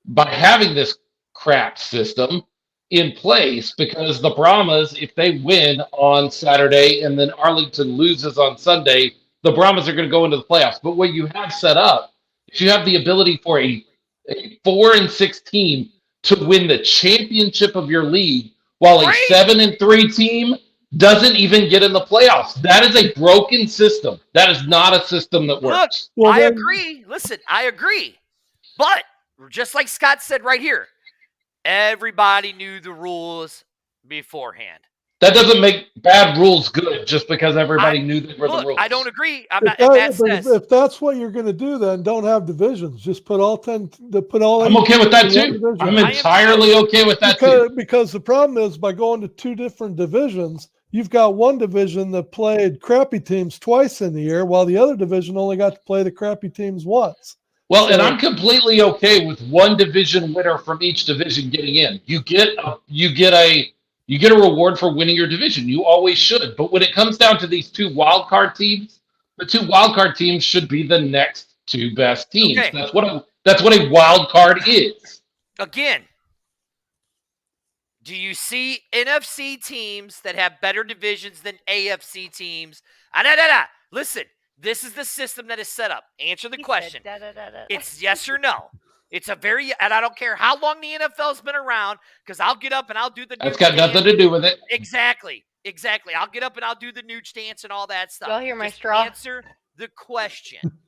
by having this crap system in place because the Brahmas, if they win on Saturday and then Arlington loses on Sunday, the Brahmas are going to go into the playoffs. But what you have set up is you have the ability for a 4-6 team to win the championship of your league while a 7-3 team doesn't even get in the playoffs. That is a broken system. That is not a system that works. Look, Well, I then- agree. Listen, I agree. But just like Scott said right here, everybody knew the rules beforehand. That doesn't make bad rules good just because everybody knew they were the Look, rules. I don't agree. I'm If, not. And that, that but says if that's what you're going to do, then don't have divisions. Just put all 10. Put all. I'm okay with that in one too. division. I'm I am entirely okay with that too. Because the problem is by going to 2 different divisions, you've got one division that played crappy teams twice in the year, while the other division only got to play the crappy teams once. Well, and So- I'm completely okay with one division winner from each division getting in. You get a reward for winning your division. You always should. But when it comes down to these 2 wild card teams, the 2 wild card teams should be the next 2 best teams. Okay. That's what a wild card is. again. Do you see NFC teams that have better divisions than AFC teams? Listen, this is the system that is set up. Answer the He said question. da-da-da-da. It's yes or no. It's a very, and I don't care how long the NFL's been around, because I'll get up and I'll do the. That's Nuge got nothing dance. to do with it. Exactly. I'll get up and I'll do the Nuge dance and all that stuff. Y'all hear my Just straw? Answer the question.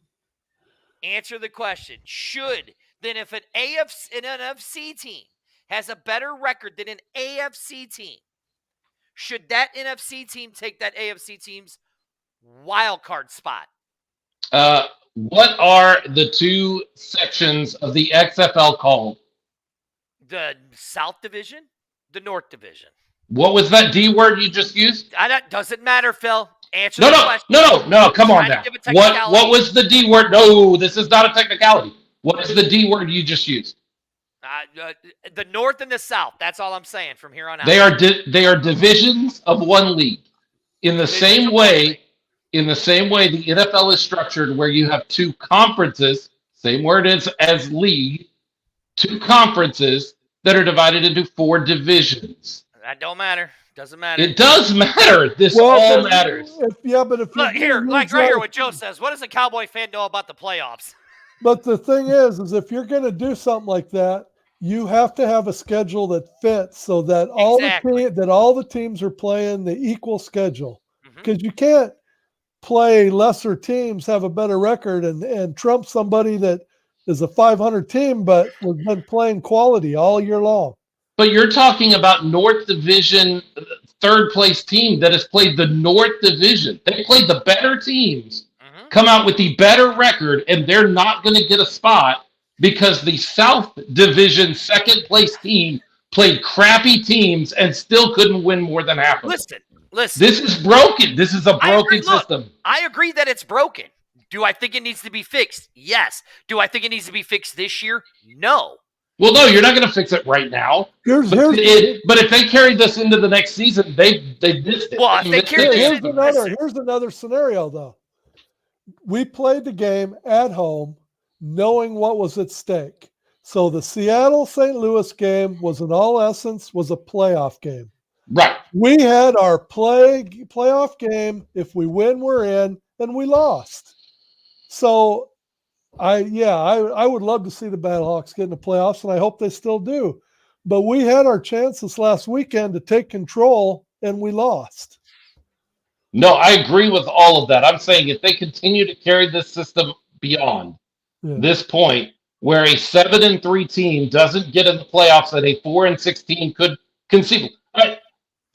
Answer the question. Should then, if an NFC team has a better record than an AFC team, should that NFC team take that AFC team's wild card spot? What are the 2 sections of the XFL called? The South Division, the North Division. What was that D word you just used? Doesn't matter, Phil. Answer No, the no, question. no. Come on Trying to now. give a technicality. What was the D word? No, this is not a technicality. What is the D word you just used? The North and the South. That's all I'm saying from here on out. They are divisions of one league. In the same way, the NFL is structured where you have 2 conferences, same word as league, 2 conferences that are divided into 4 divisions. That don't matter. Doesn't matter. It does matter. This all matters. But if Look you're here, gonna like use right here, that- what Joe says. What does a Cowboy fan know about the playoffs? But the thing is if you're going to do something like that, you have to have a schedule that fits so that all the teams are playing the equal schedule. Mhm. Because you can't play lesser teams, have a better record, and trump somebody that is a 500 team but has been playing quality all year long. But you're talking about North Division, 3rd place team that has played the North Division. They played the better teams, Mhm. come out with the better record, and they're not going to get a spot because the South Division 2nd place team played crappy teams and still couldn't win more than half of them. Listen. This is broken. This is a I agree. broken Look, system. I agree that it's broken. Do I think it needs to be fixed? Yes. Do I think it needs to be fixed this year? No. Well, no, you're not going to fix it right now. Here's But if they carry this into the next season, they missed it. Well, if they carry this here's another scenario though. We played the game at home knowing what was at stake. So the Seattle St. Louis game was in all essence was a playoff game. Right. We had our playoff game. If we win, we're in, and we lost. So I would love to see the Battlehawks get in the playoffs, and I hope they still do. But we had our chances last weekend to take control, and we lost. No, I agree with all of that. I'm saying if they continue to carry this system beyond this point, where a 7-3 team doesn't get in the playoffs and a 4-6 team could conceive.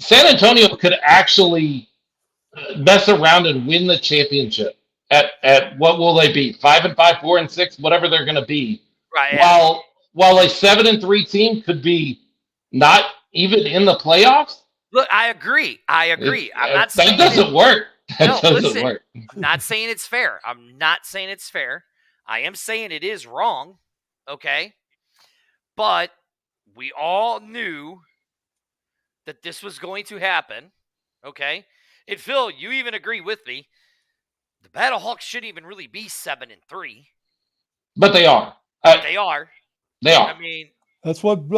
San Antonio could actually mess around and win the championship at what will they be? 5-5, 4-6, whatever they're going to be. Right. Yeah. While a 7-3 team could be not even in the playoffs. Look, I agree. I'm not saying that doesn't work. That doesn't listen, work. I'm not saying it's fair. I am saying it is wrong. Okay. But we all knew that this was going to happen. Okay. And Phil, you even agree with me. The Battlehawks shouldn't even really be 7-3. But they are. They are. They are. I mean, that's what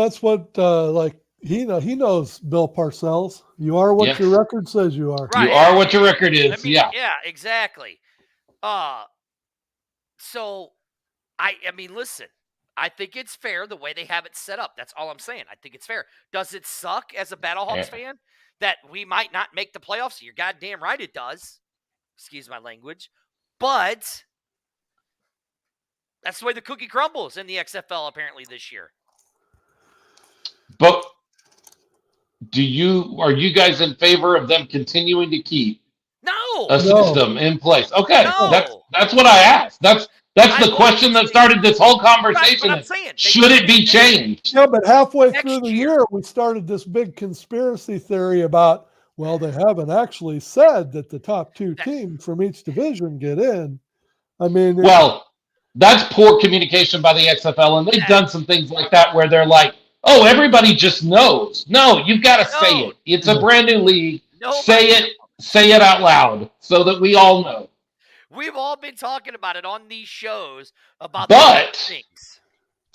like he knows Bill Parcells. You are what your record says you are. Right. You are what your record is. I mean, yeah, exactly. So I mean, listen, I think it's fair the way they have it set up. That's all I'm saying. I think it's fair. Does it suck as a Battlehawks fan that we might not make the playoffs? You're goddamn right it does. Excuse my language. But that's the way the cookie crumbles in the XFL apparently this year. But Are you guys in favor of them continuing to keep No. a No. system in place? Okay, No. that's what I asked. That's I the hope question that it's- started this whole That's conversation. what I'm saying. They Should it be can't- changed? Yeah, but halfway Next through the year. year, we started this big conspiracy theory about, well, they haven't actually said that the top two teams from each division get in. I mean, Well, that's poor communication by the XFL, and they've done some things like that where they're like, "Oh, everybody just knows." No, you've got to say it. It's a brand new league. Nobody- Say it out loud so that we all know. We've all been talking about it on these shows about But- these things.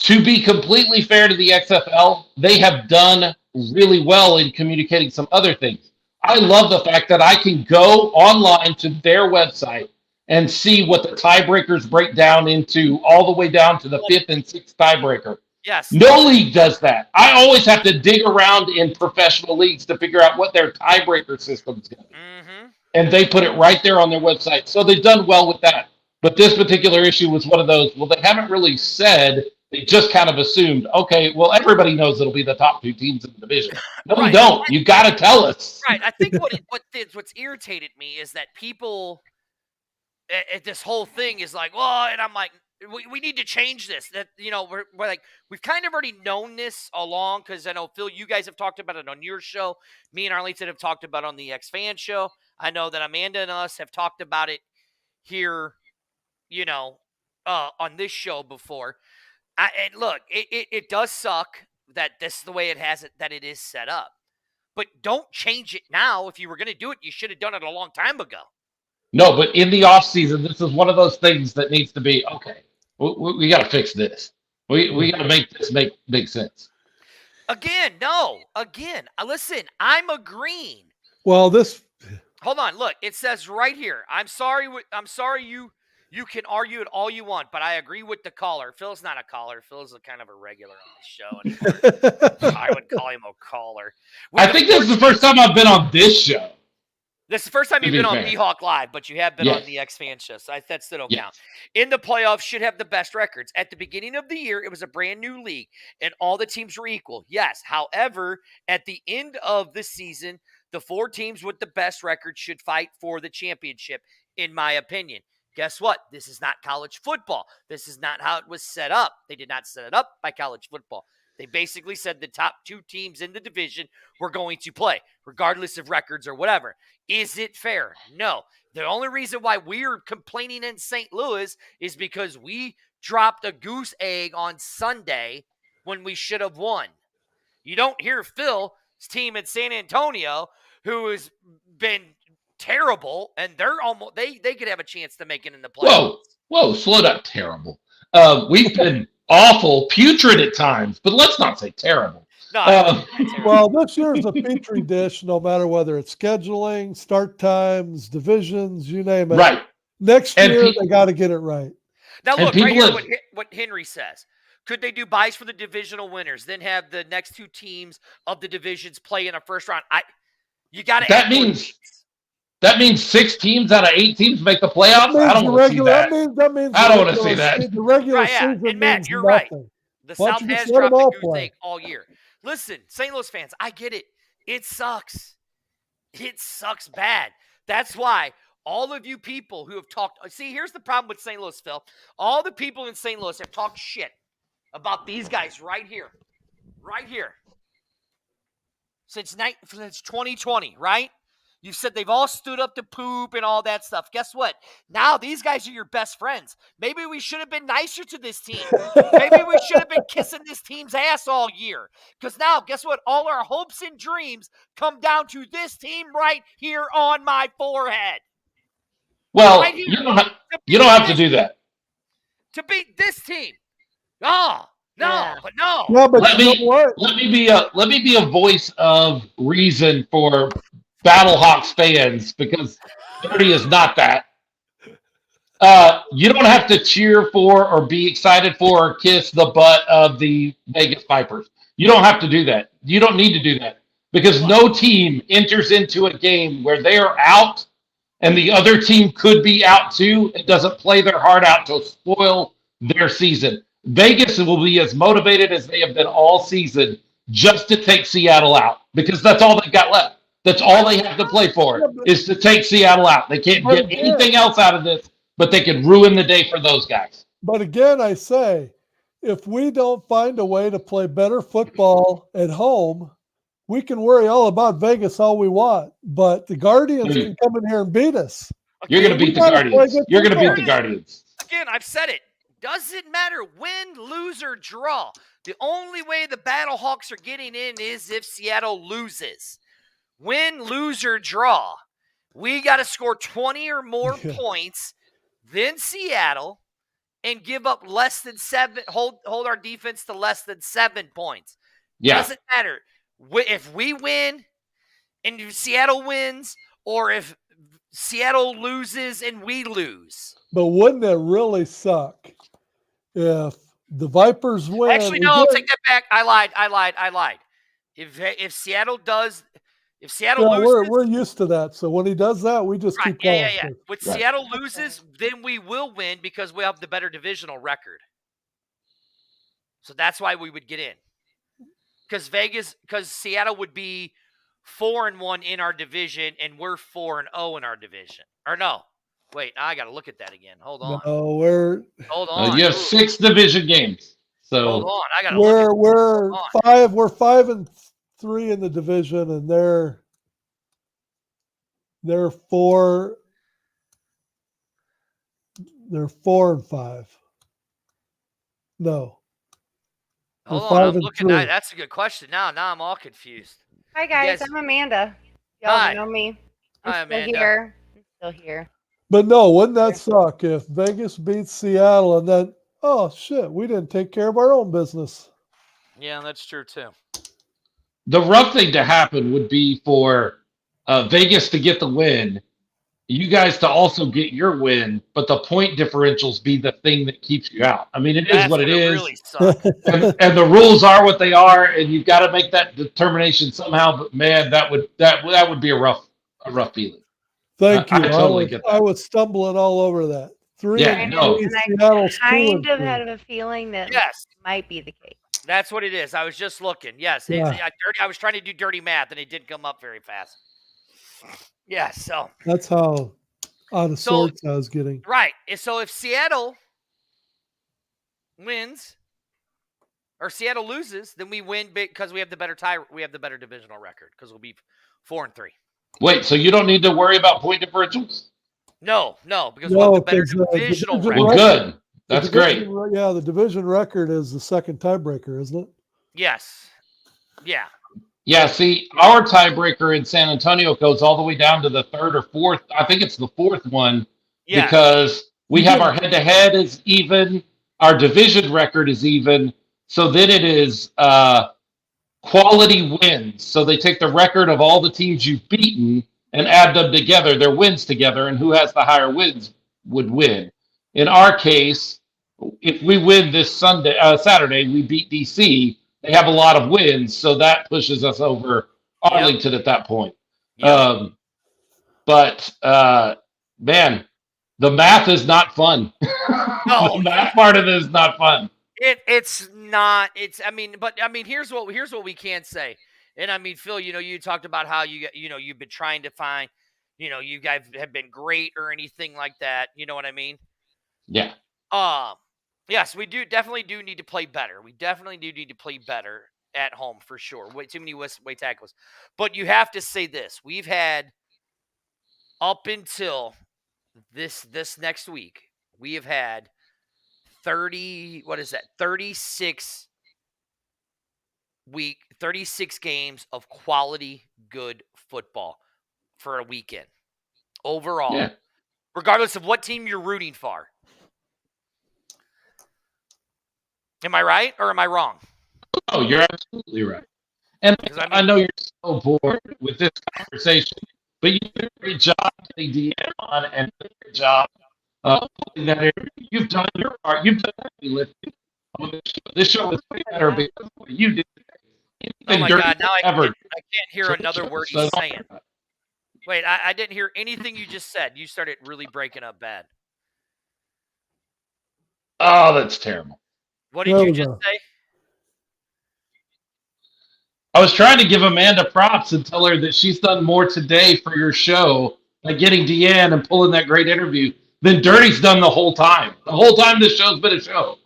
To be completely fair to the XFL, they have done really well in communicating some other things. I love the fact that I can go online to their website and see what the tiebreakers break down into, all the way down to the 5th and 6th tiebreaker. Yes. No league does that. I always have to dig around in professional leagues to figure out what their tiebreaker system is going to be. Mm-hmm. And they put it right there on their website. So they've done well with that. But this particular issue was one of those, well, they haven't really said, they just kind of assumed, okay, well, everybody knows it'll be the top two teams in the division. No, we Right. don't. You got to tell us. Right. I think what's irritated me is that people at this whole thing is like, well, and I'm like, we need to change this. That, you know, we're like, we've kind of already known this along, because I know, Phil, you guys have talked about it on your show. Me and Arlington have talked about it on the X Fan show. I know that Amanda and us have talked about it here, you know, on this show before. And look, it does suck that this is the way that it is set up. But don't change it now. If you were going to do it, you should have done it a long time ago. No, but in the offseason, this is one of those things that needs to be, okay, we got to fix this. We got to make this make sense. Again, listen, I'm agreeing. well, this Hold on, look, it says right here. I'm sorry you can argue it all you want, but I agree with the caller. Phil's not a caller. Phil's a kind of a regular on the show anymore. I would call him a caller. I think this is the first time I've been on this show. This is the first time To you've be been on fair. B-Hawk Live, but you have been Yes. on the X-Fan show, so that still don't Yes. count. In the playoffs, should have the best records. At the beginning of the year, it was a brand new league, and all the teams were equal. Yes, however, at the end of the season, the 4 teams with the best record should fight for the championship, in my opinion. Guess what? This is not college football. This is not how it was set up. They did not set it up by college football. They basically said the top 2 teams in the division were going to play, regardless of records or whatever. Is it fair? No. The only reason why we're complaining in St. Louis is because we dropped a goose egg on Sunday when we should have won. You don't hear Phil's team in San Antonio, who has been terrible, and they're almost they could have a chance to make it in the playoffs. Whoa, slow down. Terrible. We've been awful, putrid at times, but let's not say terrible. No, I don't think they're terrible. well, this year's a petri dish, no matter whether it's scheduling, start times, divisions, you name it. Right. Next And year, people- they got to get it right. Now And look right people here have- what Henry says. Could they do buys for the divisional winners, then have the next 2 teams of the divisions play in a first round? You got to. That means 6 teams out of 8 teams make the playoffs. That I don't means want to see that. That means I the don't wanna regular see that. The regular Right, yeah. season And Matt, means you're right. nothing. The Why don't South you has just let 'em dropped all the goose play? egg all year. Listen, St. Louis fans, I get it. It sucks. It sucks bad. That's why all of you people who have talked. See, here's the problem with St. Louis, Phil. All the people in St. Louis have talked shit about these guys right here. Right here. Since 2020, right? You said they've all stood up to poop and all that stuff. Guess what? Now these guys are your best friends. Maybe we should have been nicer to this team. Maybe we should have been kissing this team's ass all year. Because now, guess what? All our hopes and dreams come down to this team right here on my forehead. Well, Right here. you don't have to do that. To beat this team. Oh, no, Yeah. but no. Yeah, but Let you me- know what? Let me be a voice of reason for Battlehawks fans, because Dirty is not that. You don't have to cheer for or be excited for or kiss the butt of the Vegas Vipers. You don't have to do that. You don't need to do that, because no team enters into a game where they are out and the other team could be out too. It doesn't play their heart out to spoil their season. Vegas will be as motivated as they have been all season just to take Seattle out because that's all they've got left. That's all they have to play for is to take Seattle out. They can't get anything else out of this, but they could ruin the day for those guys. But again, I say, if we don't find a way to play better football at home, we can worry all about Vegas all we want, but the Guardians can come in here and beat us. You're going to beat the Guardians. You're going to beat the Guardians. Again, I've said it. Doesn't matter win, lose, or draw. The only way the Battlehawks are getting in is if Seattle loses. Win, lose, or draw. We got to score 20 or more points than Seattle and give up less than 7. Hold our defense to less than 7 points. Yeah. Doesn't matter. If we win and Seattle wins, or if Seattle loses and we lose. But wouldn't it really suck if the Vipers win? Actually, no, take that back. I lied. If Seattle does, if Seattle loses, we're used to that. So when he does that, we just keep going. Yeah. When Seattle loses, then we will win because we have the better divisional record. So that's why we would get in. Because Seattle would be 4-1 in our division, and we're 4-0 in our division. Or no, wait, I got to look at that again. Hold on. No, hold on. You have 6 division games. So hold on, I got to look at we're 5. We're 5-3 in the division, and they're 4. They're 4-5. No. Hold on, I'm looking at that's a good question. Now I'm all confused. Hi guys, I'm Amanda. Y'all Hi. know me. Hi, I'm still Amanda. here. I'm still here. But no, wouldn't that suck if Vegas beats Seattle and then, oh shit, we didn't take care of our own business? Yeah, that's true too. the rough thing to happen would be for Vegas to get the win, you guys to also get your win, but the point differentials be the thing that keeps you out. I mean, it is what it is. Really suck. and the rules are what they are, and you've got to make that determination somehow. But man, that would be a rough feeling. Thank you. I totally get that. I was stumbling all over that. Yeah, no. And Seattle's I kind 2-2. of had a feeling that Yes. might be the case. That's what it is. I was just looking. Yes. Yeah. I was trying to do dirty math, and it didn't come up very fast. Yeah, so. That's how out of sorts I was getting. Right. And so if Seattle wins or Seattle loses, then we win because we have the better we have the better divisional record because we'll be 4-3. Wait, so you don't need to worry about point differentials? No, because we have the better divisional record. Well, good. That's great. Yeah, the division record is the second tiebreaker, isn't it? Yes. Yeah. Yeah, see, our tiebreaker in San Antonio goes all the way down to the third or fourth. I think it's the fourth one because we have our head-to-head is even, our division record is even. So then it is quality wins. So they take the record of all the teams you've beaten and add them together, their wins together, and who has the higher wins would win. In our case, if we win this Saturday, we beat DC. They have a lot of wins, so that pushes us over Arlington at that point. Yep. Man, the math is not fun. No, the math part of it is not fun. It's not. But here's what we can say. And I mean, Phil, you talked about how you've been trying to find, you guys have been great or anything like that. You know what I mean? Yeah. Yes, we definitely need to play better. We definitely do need to play better at home for sure. Way too many way tackles. But you have to say this. We've had up until this next week, we have had 36 games of quality good football for a weekend. Overall. Regardless of what team you're rooting for. Am I right or am I wrong? Oh, you're absolutely right. And I know you're so bored with this conversation, but you did a great job getting DM on and a great job putting that in. You've done your part. You've done heavy lifting on this show. This show is way better because of what you did. Oh my God, now I can't hear another word he's saying. Wait, I didn't hear anything you just said. You started really breaking up bad. Oh, that's terrible. What did you just say? I was trying to give Amanda props and tell her that she's done more today for your show, like getting Deanne and pulling that great interview, than Dirty's done the whole time. The whole time this show's been a show.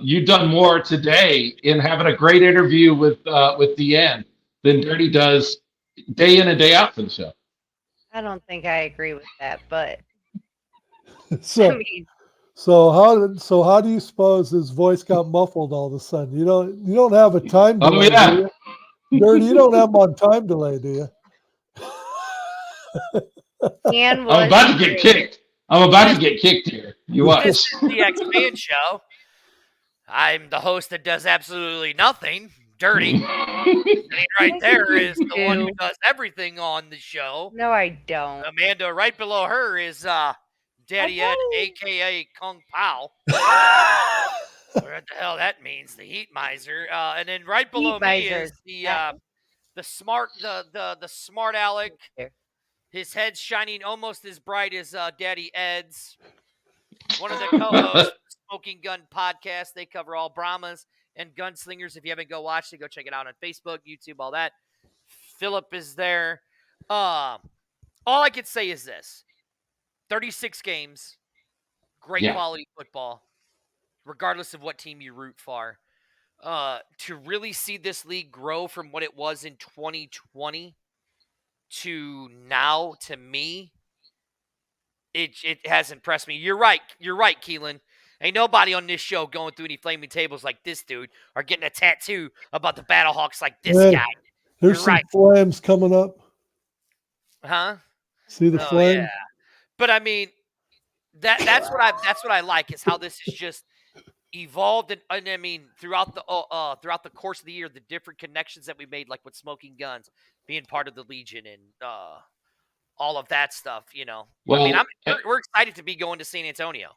You've done more today in having a great interview with Deanne than Dirty does day in and day out for the show. I don't think I agree with that, but I So, mean, how do you suppose his voice got muffled all of a sudden? You don't have a time Oh, delay, yeah. do you? Dirty, you don't have him on time delay, do you? Dan was I'm about to get kicked. I'm about to get kicked here. You watch. This is the X-Man show. I'm the host that does absolutely nothing. Dirty. Sitting right there is the one who does everything on the show. No, I don't. Amanda, right below her is Daddy Ed, a.k.a. Kung Pao. What the hell that means, the heat miser. And then right below me miser. is the smart Alec. His head's shining almost as bright as Daddy Ed's. One of the co-hosts of the Smoking Gun podcast. They cover all Brahmas and gunslingers. If you haven't watched it, go check it out on Facebook, YouTube, all that. Philip is there. All I can say is this. 36 games, great quality football, regardless of what team you root for. To really see this league grow from what it was in 2020 to now, to me, it has impressed me. You're right, Keelan. Ain't nobody on this show going through any flaming tables like this dude or getting a tattoo about the Battlehawks like this Hey, guy. There's You're some right. flames coming up. Huh? See the Oh, flame? yeah. But I mean, that's what I like is how this is just evolved, and I mean throughout the course of the year, the different connections that we made, like with Smoking Guns, being part of the Legion, and all of that stuff. Well, I mean, we're excited to be going to San Antonio.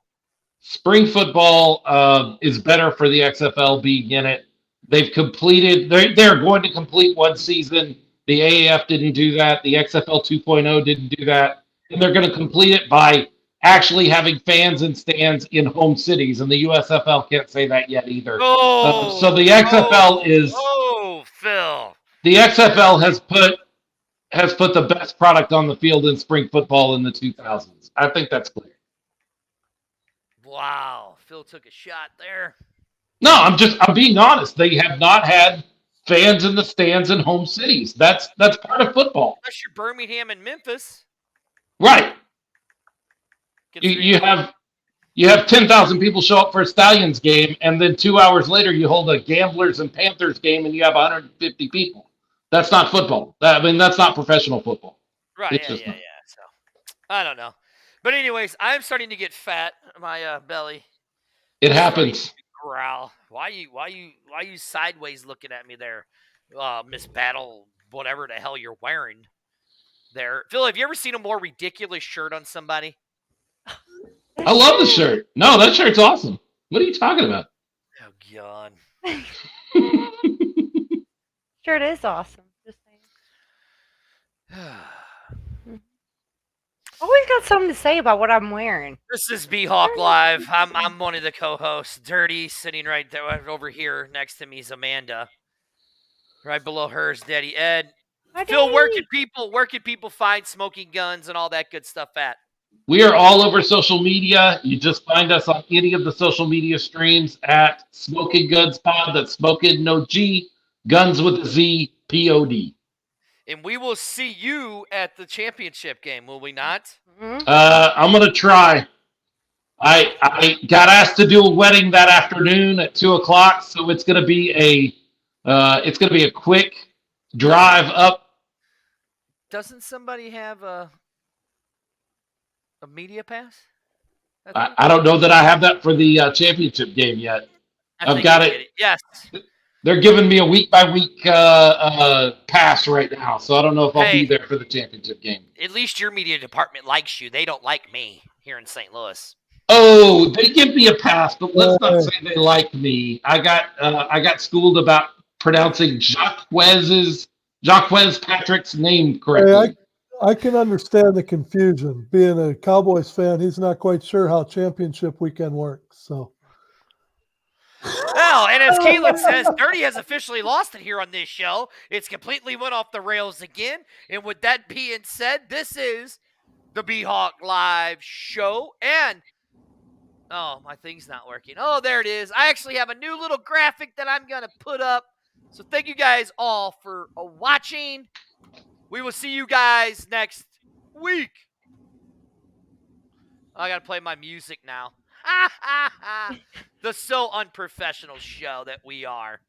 Spring football is better for the XFL being in it. They've completed. They're going to complete one season. The AAF didn't do that. The XFL 2.0 didn't do that. And they're going to complete it by actually having fans and stands in home cities. And the USFL can't say that yet either. So the XFL is. Oh, Phil. The XFL has put the best product on the field in spring football in the 2000s. I think that's clear. Wow, Phil took a shot there. No, I'm being honest. They have not had fans in the stands in home cities. That's part of football. Unless you're Birmingham and Memphis. Right. You have 10,000 people show up for a Stallions game, and then 2 hours later you hold a Gamblers and Panthers game, and you have 150 people. That's not football. That's not professional football. Right. It's Yeah. So I don't know, but anyways, I'm starting to get fat. My belly. It happens. Growl. Why you sideways looking at me there, Miss Battle? Whatever the hell you're wearing there, Phil. Have you ever seen a more ridiculous shirt on somebody? I love the shirt. No, that shirt's awesome. What are you talking about? Oh God. Shirt is awesome. Just saying. Always got something to say about what I'm wearing. This is B-Hawk Live. I'm one of the co-hosts. Dirty, sitting right there, right over here next to me is Amanda. Right below her is Daddy Ed. Hi, Phil, where Daddy. can people find Smoking Guns and all that good stuff at? We are all over social media. You just find us on any of the social media streams at Smoking Guns Pod. That's Smoking No G, Guns with a Z, Pod. And we will see you at the championship game, will we not? Mhm. I'm gonna try. I got asked to do a wedding that afternoon at 2:00, so it's gonna be a quick drive up. Doesn't somebody have a media pass? I don't know that I have that for the championship game yet. I I've think got you it. get Yes. They're giving me a week-by-week pass right now, so I don't know if I'll Hey. be there for the championship game. At least your media department likes you. They don't like me here in St. Louis. Oh, they give me a pass, but let's not say they like me. I got schooled about pronouncing Jacques Patrick's name correctly. Hey, I can understand the confusion. Being a Cowboys fan, he's not quite sure how championship weekend works. So Well, and as Keelan says, Dirty has officially lost it here on this show. It's completely went off the rails again. And with that being said, this is the B-Hawk Live show. And, oh, my thing's not working. Oh, there it is. I actually have a new little graphic that I'm going to put up. So thank you guys all for watching. We will see you guys next week. I got to play my music now. The so unprofessional show that we are.